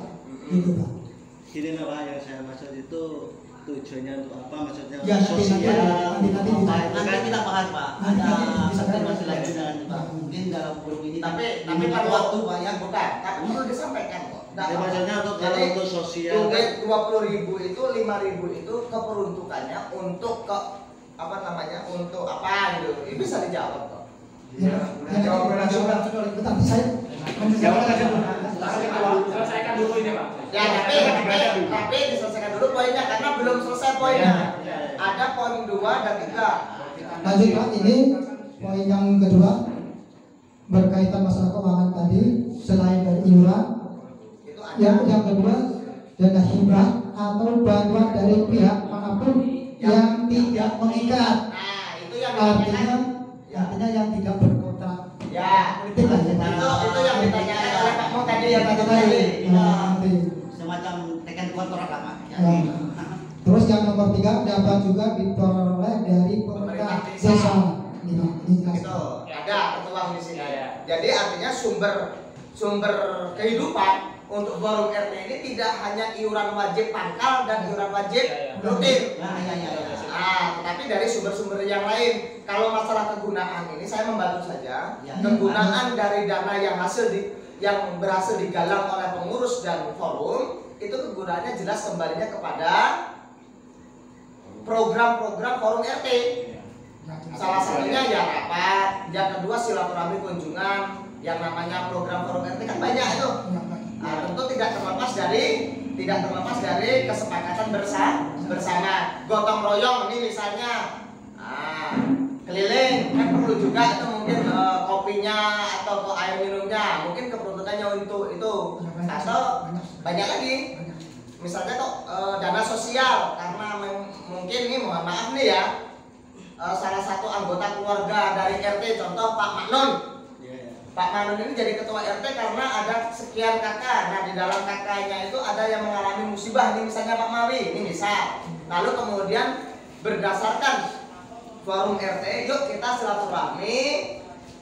[SPEAKER 1] Gitu Pak.
[SPEAKER 7] Ini Pak yang saya maksud itu tujuannya untuk apa, maksudnya
[SPEAKER 1] Ya, nanti
[SPEAKER 7] sosial.
[SPEAKER 4] Nanti kita bahas Pak.
[SPEAKER 1] Nanti
[SPEAKER 4] Ada
[SPEAKER 1] bisa
[SPEAKER 4] konfirmasi
[SPEAKER 1] kan?
[SPEAKER 4] lagi dengan Pak. Mungkin dalam forum ini
[SPEAKER 3] Tapi
[SPEAKER 4] ini
[SPEAKER 3] perlu
[SPEAKER 4] waktu Pak ya.
[SPEAKER 3] bukan. Tapi perlu disampaikan kok.
[SPEAKER 7] Ya, maksudnya untuk kalau
[SPEAKER 3] Jadi,
[SPEAKER 7] untuk sosial
[SPEAKER 3] duit 20.000 itu 5.000 itu keperuntukannya untuk apa namanya untuk apa gitu. Ini bisa dijawab kok.
[SPEAKER 1] Ya, jawaban langsung bentar saya
[SPEAKER 5] Selesaikan dulu ini, Pak.
[SPEAKER 3] Ya, tapi diselesaikan dulu poinnya karena belum selesai poinnya. Ada poin 2 dan 3.
[SPEAKER 1] lanjut Pak, ini poin yang kedua berkaitan masalah keuangan tadi selain dari iuran,
[SPEAKER 3] Itu ada.
[SPEAKER 1] yang kedua dana hibah atau bantuan dari pihak manapun yang tidak mengikat,
[SPEAKER 3] Nah, itu yang ditanyakan.
[SPEAKER 1] artinya yang tidak berkontrak
[SPEAKER 3] Ya,
[SPEAKER 1] politik lah ya.
[SPEAKER 3] itu yang ditanyakan oleh Pak Mo tadi yang tadi.
[SPEAKER 1] Nanti.
[SPEAKER 4] Semacam teken kontrak lah Pak. Ya.
[SPEAKER 1] Ya. Terus yang nomor 3 dapat juga diperoleh dari pemerintah desa. Ini jelas.
[SPEAKER 3] Itu ada tertuang di sini.
[SPEAKER 5] Ya, ya.
[SPEAKER 3] Jadi artinya sumber kehidupan untuk forum RT ini tidak hanya iuran wajib pangkal dan iuran wajib rutin.
[SPEAKER 4] Ya.
[SPEAKER 3] Tetapi dari sumber-sumber yang lain. Kalau masalah kegunaan ini saya membantu saja.
[SPEAKER 4] Ya.
[SPEAKER 3] Kegunaan dari dana yang berhasil digalang oleh pengurus dan forum itu kegunaannya jelas kembalinya kepada program-program forum RT. Salah satunya ya rapat, yang kedua silaturahmi kunjungan, yang namanya program forum RT kan banyak itu. Nah, tentu tidak terlepas dari kesepakatan bersama gotong royong ini misalnya keliling kan perlu juga itu mungkin kopinya atau air minumnya mungkin keperuntukannya untuk itu atau banyak lagi misalnya kok dana sosial karena mungkin ini mohon maaf nih ya salah satu anggota keluarga dari RT contoh Pak Maknun. Pak Manun ini jadi ketua RT karena ada sekian kakak. Nah di dalam kakaknya itu ada yang mengalami musibah. Ini misalnya Pak Mawi, ini misal. Lalu kemudian berdasarkan forum RT, yuk kita silaturahmi.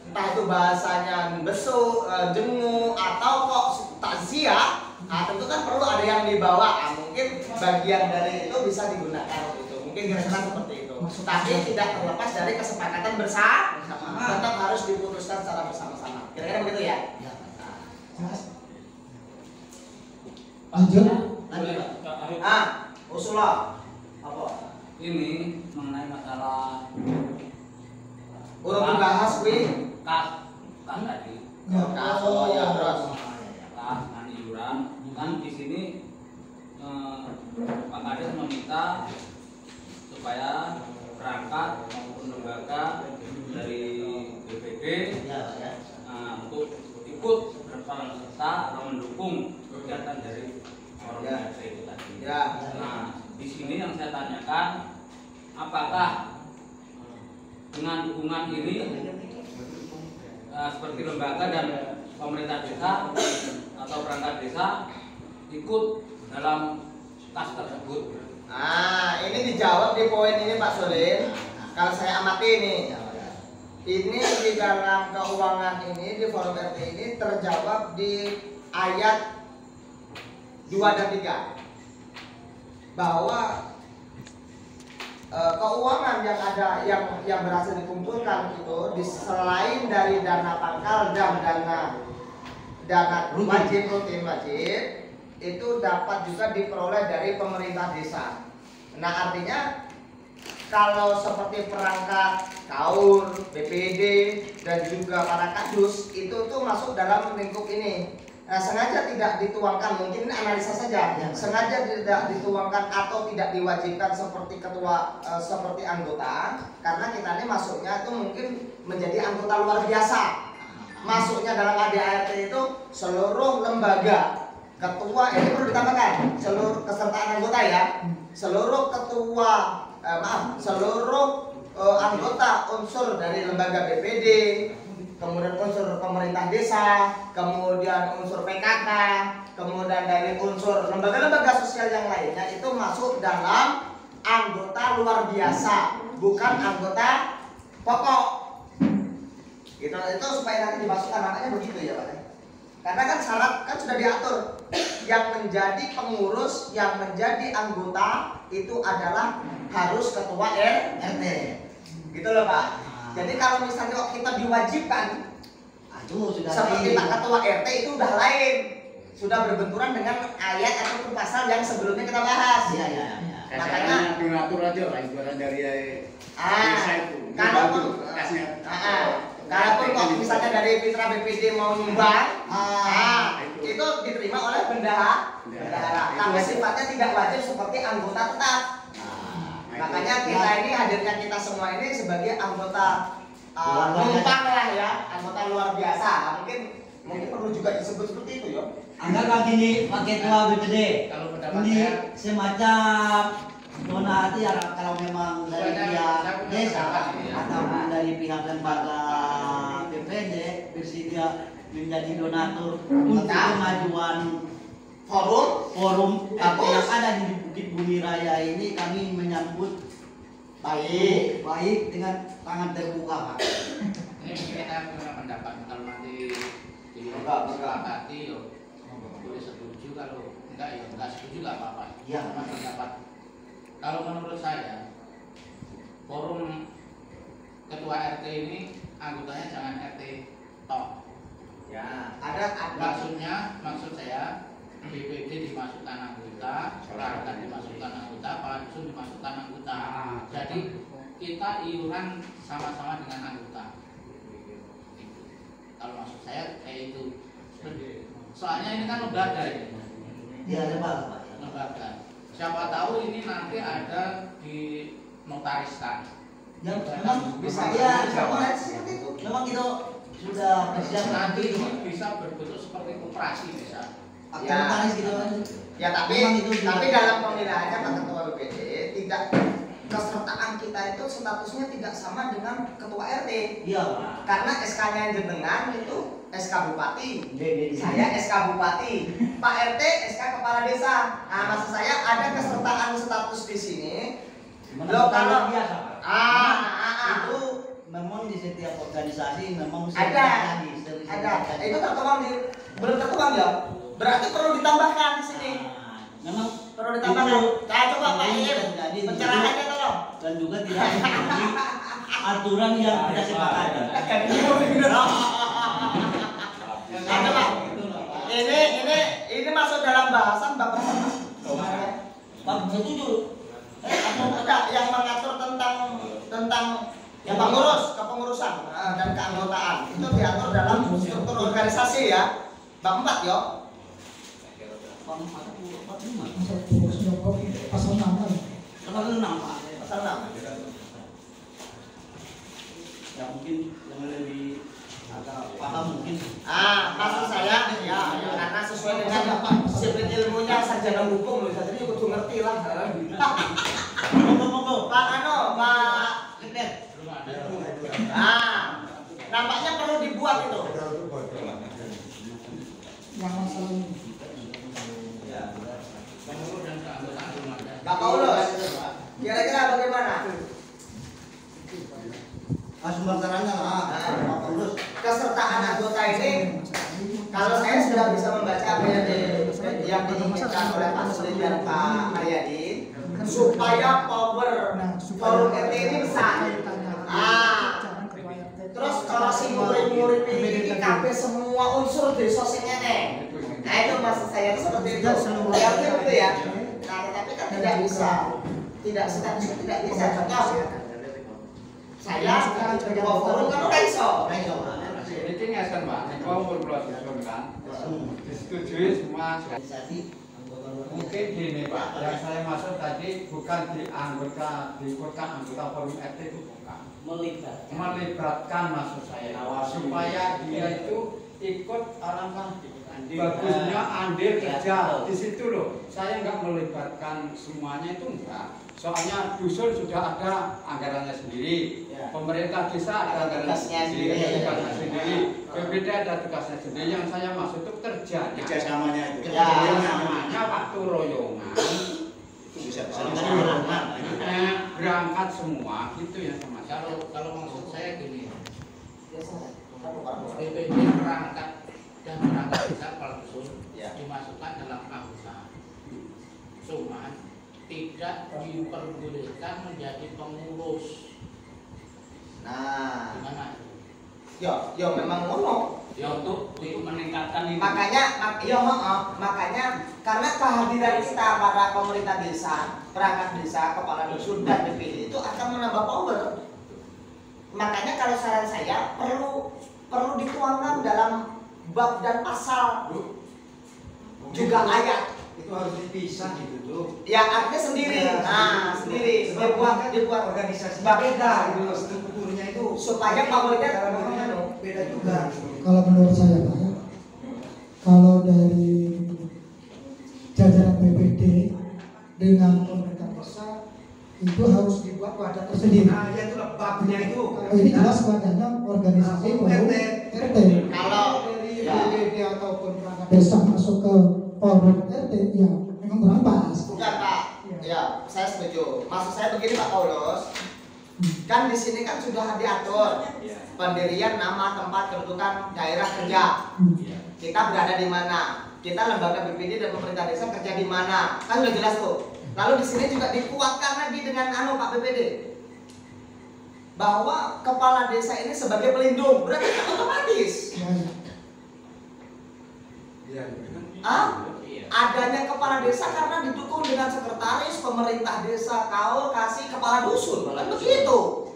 [SPEAKER 3] Entah itu bahasanya besuk, jenguk, atau kok takziah. Nah tentu kan perlu ada yang dibawa. Mungkin bagian dari itu bisa digunakan untuk itu. Mungkin kira-kira seperti itu. Tapi tidak terlepas dari kesepakatan bersama. Tetap harus diputuskan secara bersama-sama. Kira-kira begitu ya?
[SPEAKER 1] Lanjut.
[SPEAKER 3] Usulah apa?
[SPEAKER 8] Ini mengenai masalah
[SPEAKER 3] Urung dibahas wi.
[SPEAKER 8] kas tadi
[SPEAKER 1] Ya.
[SPEAKER 3] Kas, oh ya terus.
[SPEAKER 8] Kas dengan iuran. Kan di sini Pak Kades meminta supaya perangkat maupun lembaga dari BPD untuk ikut berperan serta atau mendukung kegiatan dari forum RT itu tadi.
[SPEAKER 3] Ya.
[SPEAKER 8] Nah, di sini yang saya tanyakan, apakah dengan dukungan ini seperti lembaga dan pemerintah desa atau perangkat desa ikut dalam kas tersebut?
[SPEAKER 3] Nah, ini dijawab di poin ini Pak Sodin. Kalau saya amati ini di dalam keuangan ini di forum RT ini terjawab di ayat 2 dan 3 bahwa keuangan yang ada yang berhasil dikumpulkan itu selain dari dana pangkal dan dana wajib rutin wajib itu dapat juga diperoleh dari pemerintah desa. Nah, artinya kalau seperti perangkat KAUR, BPD dan juga para kadus itu tuh masuk dalam lingkup ini. Nah, sengaja tidak dituangkan, mungkin ini analisa saja. Sengaja tidak dituangkan atau tidak diwajibkan seperti ketua seperti anggota karena kita ini masuknya itu mungkin menjadi anggota luar biasa. Masuknya dalam ADART itu seluruh lembaga ketua, ini perlu ditambahkan seluruh kesertaan anggota ya, seluruh ketua seluruh anggota unsur dari lembaga BPD, kemudian unsur pemerintah desa, kemudian unsur PKK, kemudian dari unsur lembaga-lembaga sosial yang lainnya itu masuk dalam anggota luar biasa, bukan anggota pokok. Itu supaya nanti dimasukkan, makanya begitu ya Pak. Karena kan syarat kan sudah diatur, yang menjadi pengurus, yang menjadi anggota itu adalah harus ketua RT. Gitu loh Pak. Jadi kalau misalnya kita diwajibkan, seperti Pak Ketua RT itu udah lain, sudah berbenturan dengan ayat ataupun pasal yang sebelumnya kita bahas. Makanya
[SPEAKER 6] diatur aja lah ibarat dari desa itu.
[SPEAKER 3] Kalaupun kok misalnya dari Mitra BPD mau nyumbang, itu diterima oleh bendahara. Tapi sifatnya tidak wajib seperti anggota tetap. Makanya kita ini hadirnya kita semua ini sebagai anggota numpang lah ya, anggota luar biasa. Mungkin perlu juga disebut seperti itu ya.
[SPEAKER 4] Anggaplah gini Pak Ketua BPD,
[SPEAKER 5] Kalau pendapat
[SPEAKER 4] ini
[SPEAKER 5] saya,
[SPEAKER 4] semacam donasi kalau memang dari pihak desa ataupun dari pihak lembaga BPD bersedia menjadi donatur untuk kemajuan forum RT yang ada di Bukit Bumi Raya ini, kami menyambut baik dengan tangan terbuka Pak.
[SPEAKER 5] ini kita punya pendapat, kalau nanti disepakati boleh setuju, kalau enggak ya enggak setuju nggak apa-apa.
[SPEAKER 4] Iya.
[SPEAKER 5] Cuma pendapat, kalau menurut saya forum ketua RT ini anggotanya jangan RT tok.
[SPEAKER 3] Ya,
[SPEAKER 5] Maksud saya BPD dimasukkan anggota, perangkat dimasukkan anggota, Padsun dimasukkan anggota. Jadi kita iuran sama-sama dengan anggota. Kalau maksud saya kayak itu. Soalnya ini kan lembaga ini.
[SPEAKER 4] Iya, lembaga.
[SPEAKER 5] Lembaga. Siapa tahu ini nanti ada di notariskan.
[SPEAKER 4] Yang memang
[SPEAKER 3] bisa
[SPEAKER 4] ya,
[SPEAKER 3] seperti itu.
[SPEAKER 4] memang kita sudah persiapan
[SPEAKER 5] Nanti ini bisa berbentuk seperti koperasi bisa.
[SPEAKER 4] notaris gitu kan.
[SPEAKER 3] Ya tapi dalam pemilahannya Pak Ketua BPD tidak, kesertaan kita itu statusnya tidak sama dengan Ketua RT.
[SPEAKER 4] Iya.
[SPEAKER 3] Karena SK-nya jenengan itu SK Bupati, saya SK Bupati, Pak RT SK Kepala Desa. Nah, maksud saya ada kesertaan status di sini. Loh kalau
[SPEAKER 4] biasa. Itu memang di setiap organisasi memang
[SPEAKER 3] ada. Itu tertuang belum tertuang ya. Berarti perlu ditambahkan di sini.
[SPEAKER 4] Memang
[SPEAKER 3] Perlu ditambahkan. Saya coba Pak Im, pencerahannya tolong.
[SPEAKER 4] dan juga tidak mengikuti aturan yang kita sepakati.
[SPEAKER 3] Coba. Ini masuk dalam bahasan Bapak.
[SPEAKER 4] Pak setuju.
[SPEAKER 3] Ada yang mengatur tentang Ya pengurus, kepengurusan dan keanggotaan itu diatur dalam struktur organisasi ya. Bab 4 yo.
[SPEAKER 4] Bab 4 bab 5.
[SPEAKER 1] Pasal 6 kan?
[SPEAKER 4] Pasal 6 Pak.
[SPEAKER 3] Pasal 6.
[SPEAKER 4] Ya mungkin yang lebih agak paham mungkin.
[SPEAKER 3] Maksud saya ya karena sesuai dengan disiplin ilmunya sarjana hukum loh, jadi kudu ngerti lah.
[SPEAKER 4] Monggo.
[SPEAKER 3] Pak Pak
[SPEAKER 4] Lihat.
[SPEAKER 3] Nampaknya perlu dibuat itu.
[SPEAKER 1] Yang masalah ini.
[SPEAKER 3] Pak Paulus, kira-kira bagaimana?
[SPEAKER 4] Sumber caranya lah. Pak Paulus.
[SPEAKER 3] Kesertaan anggota ini, kalau saya sudah bisa membaca apa yang diinginkan oleh Pak Sulit dan Pak Haryadi, supaya power forum RT ini besar. Terus kalau si murid-murid ini kabeh semua unsur desa sing ngene. Nah itu maksud saya seperti itu. Ya betul ya. Nah tetapi kan tidak bisa. Tidak bisa. Contoh saya ketua forum kan udah iso.
[SPEAKER 8] Ini ngasih Pak, kalau berproses kan, disetujui semua. Mungkin gini Pak, yang saya maksud tadi bukan diikutkan anggota forum RT itu bukan. Melibatkan maksud saya, supaya dia itu ikut alangkah bagusnya andil kerja di situ loh. Saya nggak melibatkan semuanya itu enggak. Soalnya dusun sudah ada anggarannya sendiri, pemerintah desa ada anggarannya sendiri, PBD ada tugasnya sendiri. Yang saya maksud itu
[SPEAKER 6] kerjasamanya itu.
[SPEAKER 8] Kerjasamanya waktu royongan berangkat semua gitu ya sama.
[SPEAKER 9] Kalau maksud saya gini, PBD berangkat dan berangkat desa kepala dusun dimasukkan dalam anggota. Cuman tidak diperbolehkan menjadi pengurus.
[SPEAKER 3] Nah,
[SPEAKER 9] gimana?
[SPEAKER 3] Yo memang ngono.
[SPEAKER 8] Ya untuk meningkatkan ini.
[SPEAKER 3] Makanya karena kehadiran kita para pemerintah desa, perangkat desa, kepala dusun dan DPD itu akan menambah power. Makanya kalau saran saya perlu dituangkan dalam bab dan pasal juga ayat.
[SPEAKER 6] Itu harus dipisah gitu tuh.
[SPEAKER 3] Ya artinya sendiri. Sendiri. Dibuat
[SPEAKER 6] organisasi
[SPEAKER 3] beda
[SPEAKER 6] gitu loh, strukturnya itu
[SPEAKER 3] supaya powernya
[SPEAKER 6] beda juga.
[SPEAKER 1] Kalau menurut saya Pak ya, kalau dari jajaran BPD dengan pemerintah desa itu harus dibuat wadah tersendiri.
[SPEAKER 6] Nah, ya itu babnya itu.
[SPEAKER 1] Ini jelas wadahnya organisasi forum RT.
[SPEAKER 3] Kalau
[SPEAKER 1] dari BPD ataupun perangkat desa masuk ke forum RT ya memang kurang pas.
[SPEAKER 3] Bukan Pak. Ya, saya setuju. Maksud saya begini Pak Paulus. Kan di sini kan sudah diatur pendirian, nama, tempat, kedudukan, daerah kerja. Kita berada di mana? Kita lembaga BPD dan pemerintah desa kerja di mana? Kan sudah jelas tuh. Lalu di sini juga dikuatkan lagi dengan Pak BPD bahwa kepala desa ini sebagai pelindung. Berarti kan otomatis. Adanya kepala desa karena didukung dengan sekretaris, pemerintah desa, kaul, kasih, kepala dusun, kan begitu.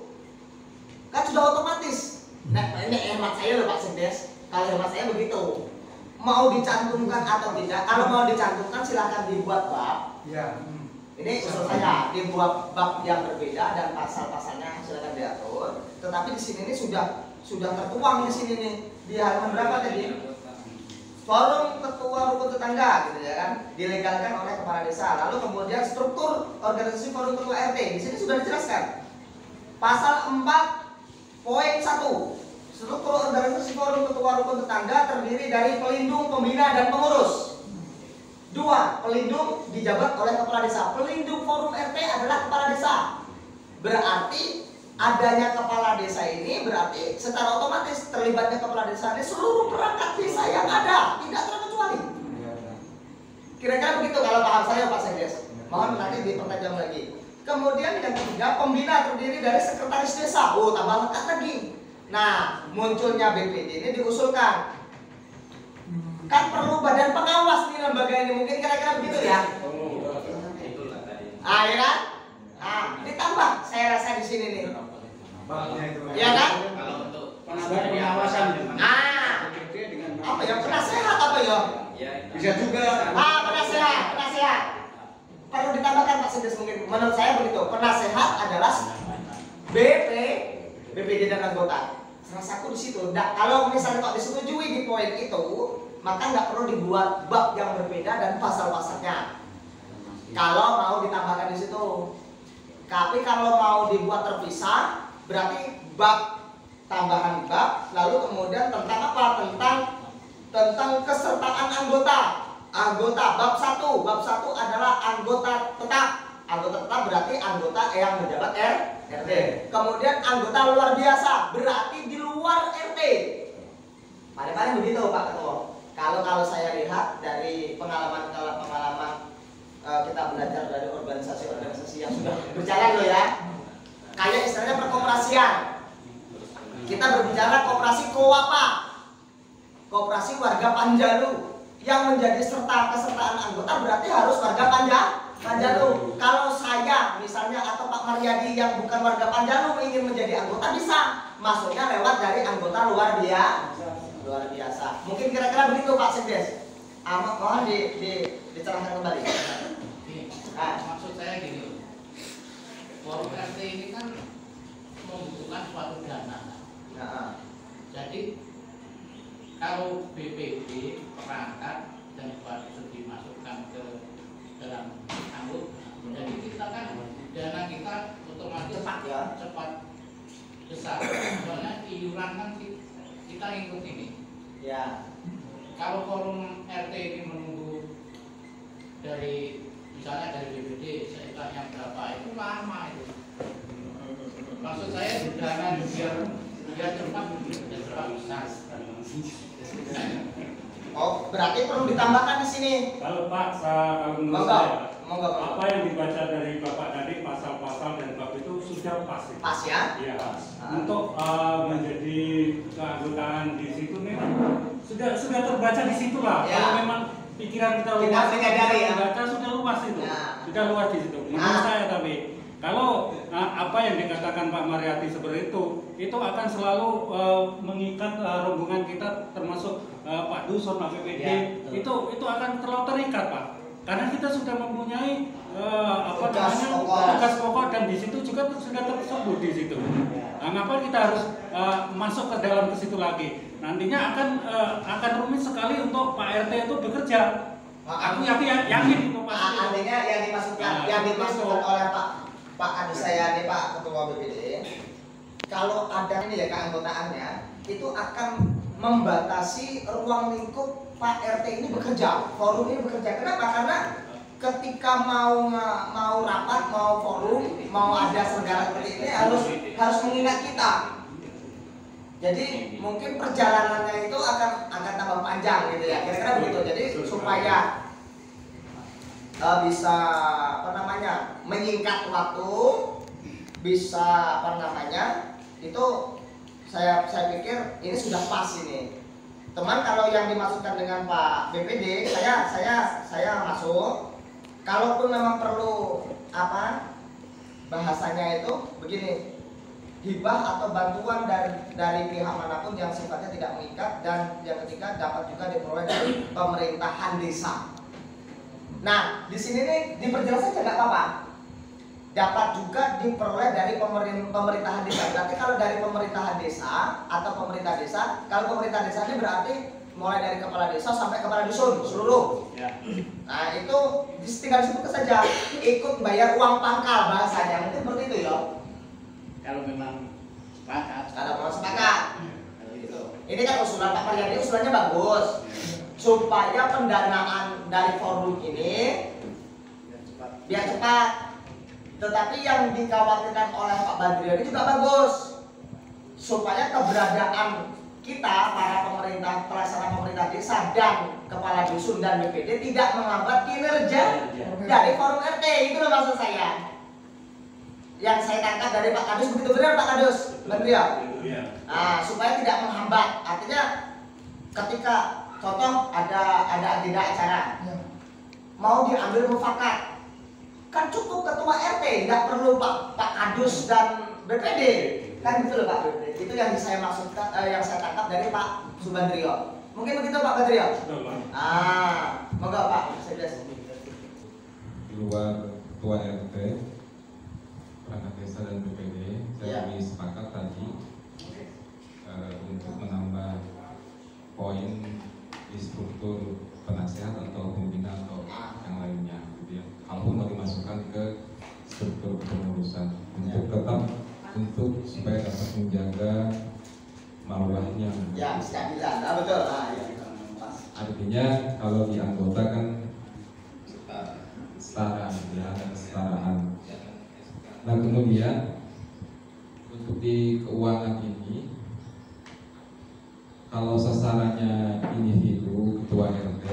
[SPEAKER 3] Kan sudah otomatis. Nah, ini hemat saya loh Pak Sekdes. Kalau hemat saya begitu. Mau dicantumkan atau tidak? Kalau mau dicantumkan silahkan dibuat bab. Ini usul saya dibuat bab yang berbeda dan pasal-pasalnya silahkan diatur. Tetapi di sini ini sudah tertuang di sini nih di halaman berapa tadi? Forum ketua rukun tetangga gitu ya kan, dilegalkan oleh kepala desa. Lalu kemudian struktur organisasi forum ketua RT di sini sudah dijelaskan. Pasal 4.1 struktur organisasi forum ketua rukun tetangga terdiri dari pelindung, pembina, dan pengurus. 2. Pelindung dijabat oleh kepala desa. Pelindung forum RT adalah kepala desa. Berarti adanya kepala desa ini berarti secara otomatis terlibatnya kepala desa ini seluruh perangkat desa yang ada, tidak terkecuali. Kira-kira begitu kalau paham saya Pak Sekdes. Mohon nanti dipertajam lagi. Kemudian yang ketiga, pembina terdiri dari sekretaris desa. Tambah lengkap lagi. Nah, munculnya BPD ini diusulkan. Kan perlu badan pengawas nih lembaga ini, mungkin kira-kira begitu ya. Ya kan? Ditambah saya rasa di sini nih. Iya kan?
[SPEAKER 5] Kalau untuk
[SPEAKER 8] pengawasan.
[SPEAKER 3] Apa ya, penasehat apa ya?
[SPEAKER 8] Bisa juga.
[SPEAKER 3] Penasehat. Perlu ditambahkan Pak Sindes mungkin. Menurut saya begitu. Penasehat adalah BPD dan anggota. Rasaku di situ. Nah, kalau misalnya Pak disetujui di poin itu, maka nggak perlu dibuat bab yang berbeda dan pasal-pasalnya. Kalau mau ditambahkan di situ. Tapi kalau mau dibuat terpisah, berarti bab tambahan bab, lalu kemudian tentang apa? Tentang kesertaan anggota. Bab 1 adalah anggota tetap. Anggota tetap berarti anggota yang menjabat RT. Kemudian anggota luar biasa berarti di luar RT. Paling-paling begitu Pak Ketua. Kalau saya lihat dari pengalaman kita belajar dari organisasi-organisasi yang sudah berjalan loh ya. Kayak istilahnya perkoperasian. Kita berbicara koperasi Koapa, koperasi warga Panjalu. Yang menjadi kesertaan anggota berarti harus warga Panjalu. Kalau saya misalnya atau Pak Maryadi yang bukan warga Panjalu ingin menjadi anggota bisa. Masuknya lewat dari anggota luar biasa. Mungkin kira-kira begitu Pak Sindes. Mohon dicerahkan kembali.
[SPEAKER 9] Maksud saya gini, forum RT ini kan membutuhkan suatu dana. Jadi kalau BPD perangkat dan sudah dimasukkan ke dalam anggota, jadi kita kan dana kita otomatis cepat besar. Soalnya iuran kan kita ikut ini.
[SPEAKER 3] Ya.
[SPEAKER 9] Kalau forum RT ini menunggu dari misalnya dari BPD sekitarnya berapa itu lama itu. Maksud saya dana biar cepat besar.
[SPEAKER 3] Oh, berarti perlu ditambahkan di sini.
[SPEAKER 10] Kalau Pak, kalau menurut saya, apa yang dibaca dari Bapak tadi pasal-pasal dan bab itu sudah pas.
[SPEAKER 3] Pas ya?
[SPEAKER 10] Iya. Untuk menjadi keanggotaan di situ memang sudah terbaca di situ lah.
[SPEAKER 3] Ya.
[SPEAKER 10] Kalau memang pikiran kita luas,
[SPEAKER 3] ya.
[SPEAKER 10] Sudah luas itu,
[SPEAKER 3] ya.
[SPEAKER 10] Sudah luas di situ. Menurut saya tapi kalau apa yang dikatakan Pak Maryati seperti itu akan selalu mengikat rombongan kita termasuk Pak Dusun, Pak PPD,
[SPEAKER 3] ya,
[SPEAKER 10] itu akan terlalu terikat Pak. Karena kita sudah mempunyai
[SPEAKER 3] tugas
[SPEAKER 10] pokok dan di situ juga sudah tersebut di situ. Ngapa kita harus masuk ke dalam ke situ lagi? Nantinya akan rumit sekali untuk Pak RT itu bekerja. Aku yakin itu pasti.
[SPEAKER 3] Artinya yang dimaksudkan oleh Pak Adi saya nih Pak Ketua BPD, kalau ada ini ya keanggotaannya itu akan membatasi ruang lingkup Pak RT ini bekerja, forum ini bekerja. Kenapa? Karena ketika mau rapat, mau forum, mau ada segala seperti ini harus mengingat kita. Jadi mungkin perjalanannya itu akan tambah panjang gitu ya. Kira-kira begitu. Jadi supaya bisa menyingkat waktu, bisa itu saya pikir ini sudah pas ini. Teman, kalau yang dimaksudkan dengan Pak BPD, saya masuk. Kalaupun memang perlu bahasanya itu begini, hibah atau bantuan dari pihak manapun yang sifatnya tidak mengikat, dan yang ketiga dapat juga diperoleh dari pemerintahan desa. Nah, di sini nih diperjelas saja nggak apa-apa. Dapat juga diperoleh dari pemerintahan desa. Berarti kalau dari pemerintahan desa atau pemerintah desa, kalau pemerintah desa ini berarti mulai dari kepala desa sampai kepala dusun seluruh. Ya. Nah, itu tinggal disebut saja ikut bayar uang pangkal bahasanya. Mungkin seperti itu ya.
[SPEAKER 9] Kalau memang sepakat.
[SPEAKER 3] Kalau memang sepakat. Ini kan usulan Pak Maryadi, usulannya bagus. Supaya pendanaan dari forum ini biar cepat. Tetapi yang dikhawatirkan oleh Pak Badriani juga bagus, supaya keberadaan kita para pemerintah, pelaksana pemerintah desa dan kepala dusun dan BPD tidak menghambat kinerja dari forum RT. Itu loh maksud saya. Yang saya tangkap dari Pak Kadus begitu, benar Pak Kadus? Benar ya? Nah, supaya tidak menghambat. Artinya ketika contoh ada agenda acara, mau diambil mufakat, kan cukup ketua RT, nggak perlu Pak Kadus dan BPD. Kan gitu loh Pak. Itu yang saya maksudkan, yang saya tangkap dari Pak Subandrio. Mungkin begitu Pak Badrio? Moga Pak, saya jelas.
[SPEAKER 11] Di luar ketua RT, perangkat desa dan BPD, saya lebih sepakat tadi untuk menambah poin di struktur penasehat atau pembina atau yang lainnya, gitu ya. Kalaupun mau dimasukkan ke struktur kepengurusan untuk tetap supaya dapat menjaga marwahnya.
[SPEAKER 3] Ya, stabilan. Betul.
[SPEAKER 11] Artinya kalau di anggota kan setara, ya, ada kesetaraan. Nah kemudian untuk di keuangan ini, kalau sasarannya individu ketua RT,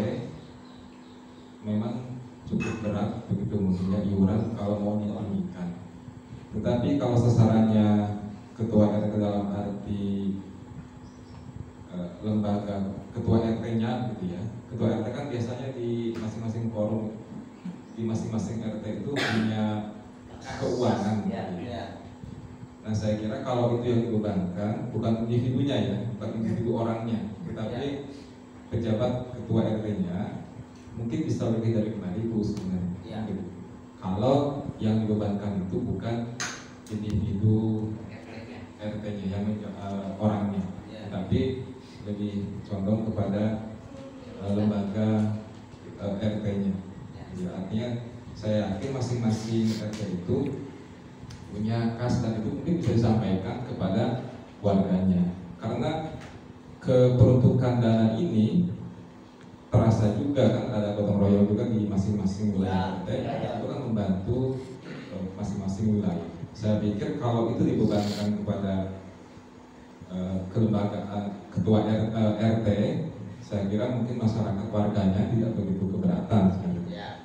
[SPEAKER 11] memang cukup berat begitu mungkinnya iuran kalau mau ditinggikan. Tetapi kalau sasarannya ketua RT dalam arti lembaga ketua RT-nya gitu ya. Ketua RT kan biasanya di masing-masing forum, di masing-masing RT itu punya keuangan. Nah saya kira kalau itu yang dibebankan bukan individunya ya, bukan individu orangnya, tetapi pejabat ketua RT-nya mungkin bisa lebih dari 5.000 sebenarnya. Gitu. Kalau yang dibebankan itu bukan individu RT-nya yang orangnya, tetapi lebih condong kepada lembaga RT-nya. Ya, artinya saya yakin masing-masing RT itu punya kas dan itu mungkin bisa disampaikan kepada warganya. Karena keperuntukan dana ini terasa juga kan ada gotong royong juga di masing-masing wilayah RT, itu kan membantu masing-masing wilayah. Saya pikir kalau itu dibebankan kepada kelembagaan ketua RT, saya kira mungkin masyarakat warganya tidak begitu keberatan.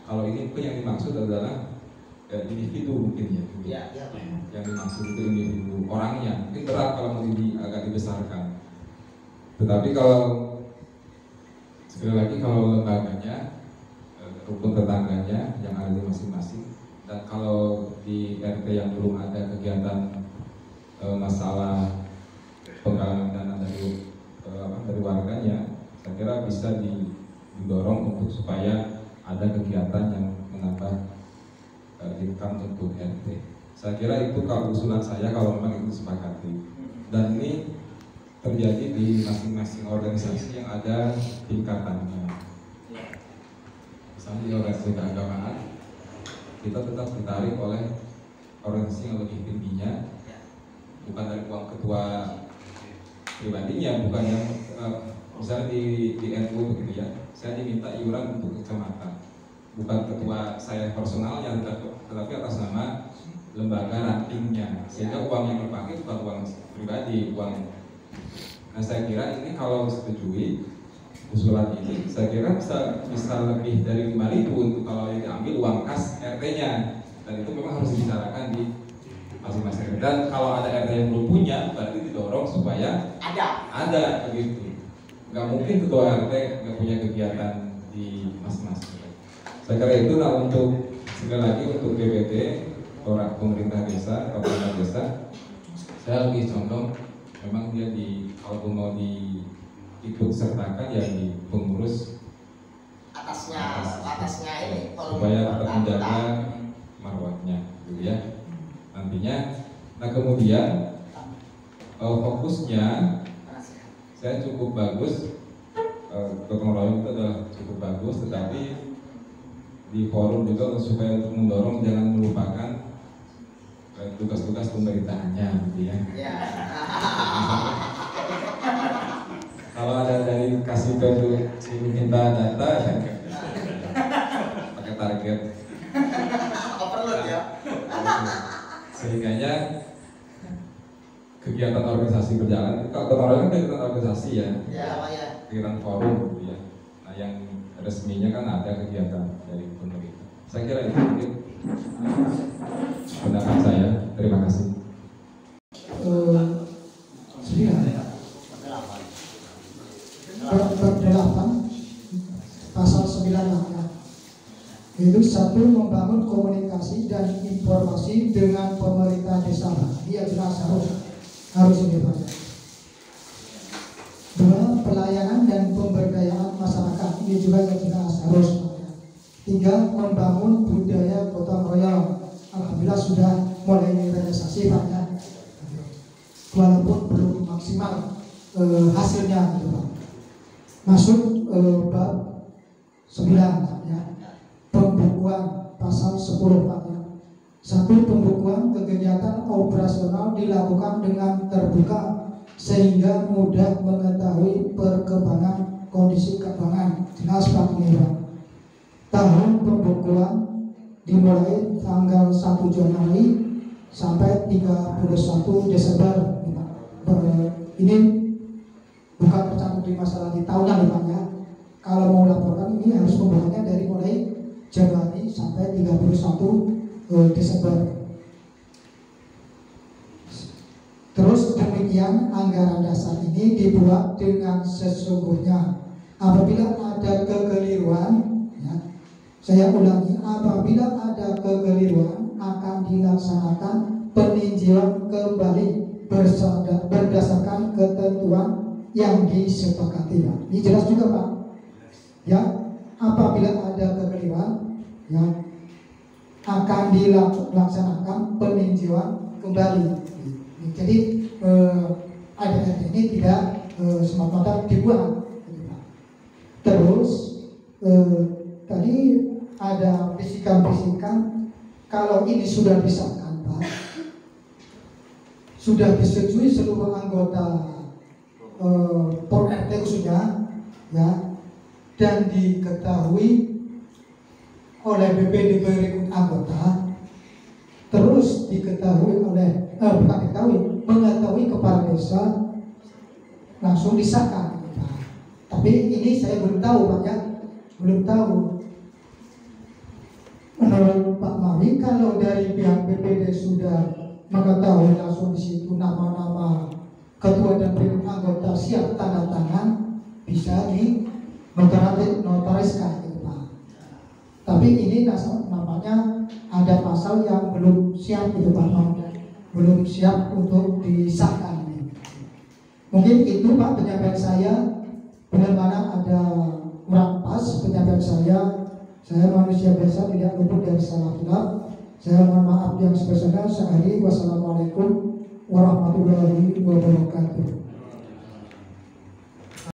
[SPEAKER 11] Kalau ini mungkin yang dimaksud adalah individu mungkin ya, yang dimaksud itu individu orangnya mungkin berat kalau mau agak dibesarkan. Tetapi kalau sekali lagi kalau lembaganya, rukun tetangganya yang ada di masing-masing, dan kalau di RT yang belum ada kegiatan masalah penggalangan dana dari warganya, saya kira bisa didorong untuk supaya ada kegiatan yang menambah income untuk RT. Saya kira itu kalau usulan saya kalau memang itu disepakati. Dan ini terjadi di masing-masing organisasi yang ada tingkatannya. Misalnya di organisasi keagamaan, kita tetap ditarik oleh organisasi yang lebih tingginya, bukan dari uang ketua pribadinya, bukan yang misalnya di NU begitu ya. Saya diminta iuran untuk kecamatan, bukan ketua saya personalnya, tetapi atas nama lembaga rantingnya, sehingga uang yang dipakai bukan uang pribadi, uang. Nah saya kira ini kalau disetujui usulan ini, saya kira bisa lebih dari 5.000 untuk kalau yang diambil uang kas RT-nya, dan itu memang harus dibicarakan di masing-masing. Dan kalau ada RT yang belum punya, berarti didorong supaya ada begitu. Nggak mungkin ketua RT nggak punya kegiatan di masing-masing. Saya kira itu. Nah untuk sekali lagi untuk BPD, orang pemerintah desa, pemerintah desa, saya lebih condong memang dia kalaupun mau diikut sertakan ya di pengurus
[SPEAKER 3] atasnya ini
[SPEAKER 11] supaya tetap menjaga marwahnya, gitu ya. Nantinya, nah kemudian fokusnya saya cukup bagus, gotong royong itu adalah cukup bagus, tetapi di forum juga supaya untuk mendorong jangan melupakan tugas-tugas pemerintahannya, gitu ya. Kalau ada dari kasih minta data, ya, pakai target.
[SPEAKER 3] Overload ya.
[SPEAKER 11] Sehingganya kegiatan organisasi berjalan. Kalau gotong royong kan kegiatan organisasi ya, kegiatan forum, gitu ya. Nah yang resminya kan ada kegiatan dari pemerintah. Saya kira itu mungkin pendapat saya. Terima kasih.
[SPEAKER 1] Berdelapan pasal 9 ayat, yaitu 1, membangun komunikasi dan informasi dengan pemerintah desa. Dia jelas harus harus ini Pak. Dua, pelayanan dan pemberdayaan masyarakat, ini juga yang kita harus Pak. Tiga, membangun budaya gotong royong, alhamdulillah sudah mulai realisasi Pak ya, walaupun belum maksimal hasilnya gitu Pak. Masuk bab 9 ya, pembukuan pasal 10 Pak ya. 1. Pembukuan kegiatan operasional dilakukan dengan terbuka sehingga mudah mengetahui perkembangan kondisi keuangan. Jelas Pak ini Pak. Tahun pembukuan dimulai tanggal 1 Januari sampai 31 Desember. Ini bukan tercantum di masalah di tahunan Pak ya. Kalau mau laporkan ini harus pembukuannya dari mulai Januari sampai 31 Desember. Terus demikian anggaran dasar ini dibuat dengan sesungguhnya. Apabila ada kekeliruan, ya, saya ulangi, apabila ada kekeliruan akan dilaksanakan peninjauan kembali berdasarkan ketentuan yang disepakati. Ini jelas juga Pak. Ya, apabila ada kekeliruan, ya, akan dilaksanakan peninjauan kembali. Jadi ADRT ini tidak semata-mata dibuang. Terus tadi ada bisikan-bisikan kalau ini sudah disahkan Pak, sudah disetujui seluruh anggota Por RT khususnya, ya, dan diketahui oleh BPD berikut anggota, terus diketahui oleh mengetahui kepala desa, langsung disahkan. Tapi ini saya belum tahu Pak ya, belum tahu. Menurut Pak Mawi, kalau dari pihak BPD sudah mengetahui langsung di situ nama-nama ketua dan berikut anggota siap tanda tangan, bisa di notariskan. Tapi ini namanya ada pasal yang belum siap itu Pak, belum siap untuk disahkan ini. Mungkin itu Pak penyampaian saya. Bila-mana ada kurang pas penyampaian saya manusia biasa tidak luput dari salah hilaf. Saya mohon maaf yang sebesar-besarnya. Wassalamualaikum warahmatullahi wabarakatuh.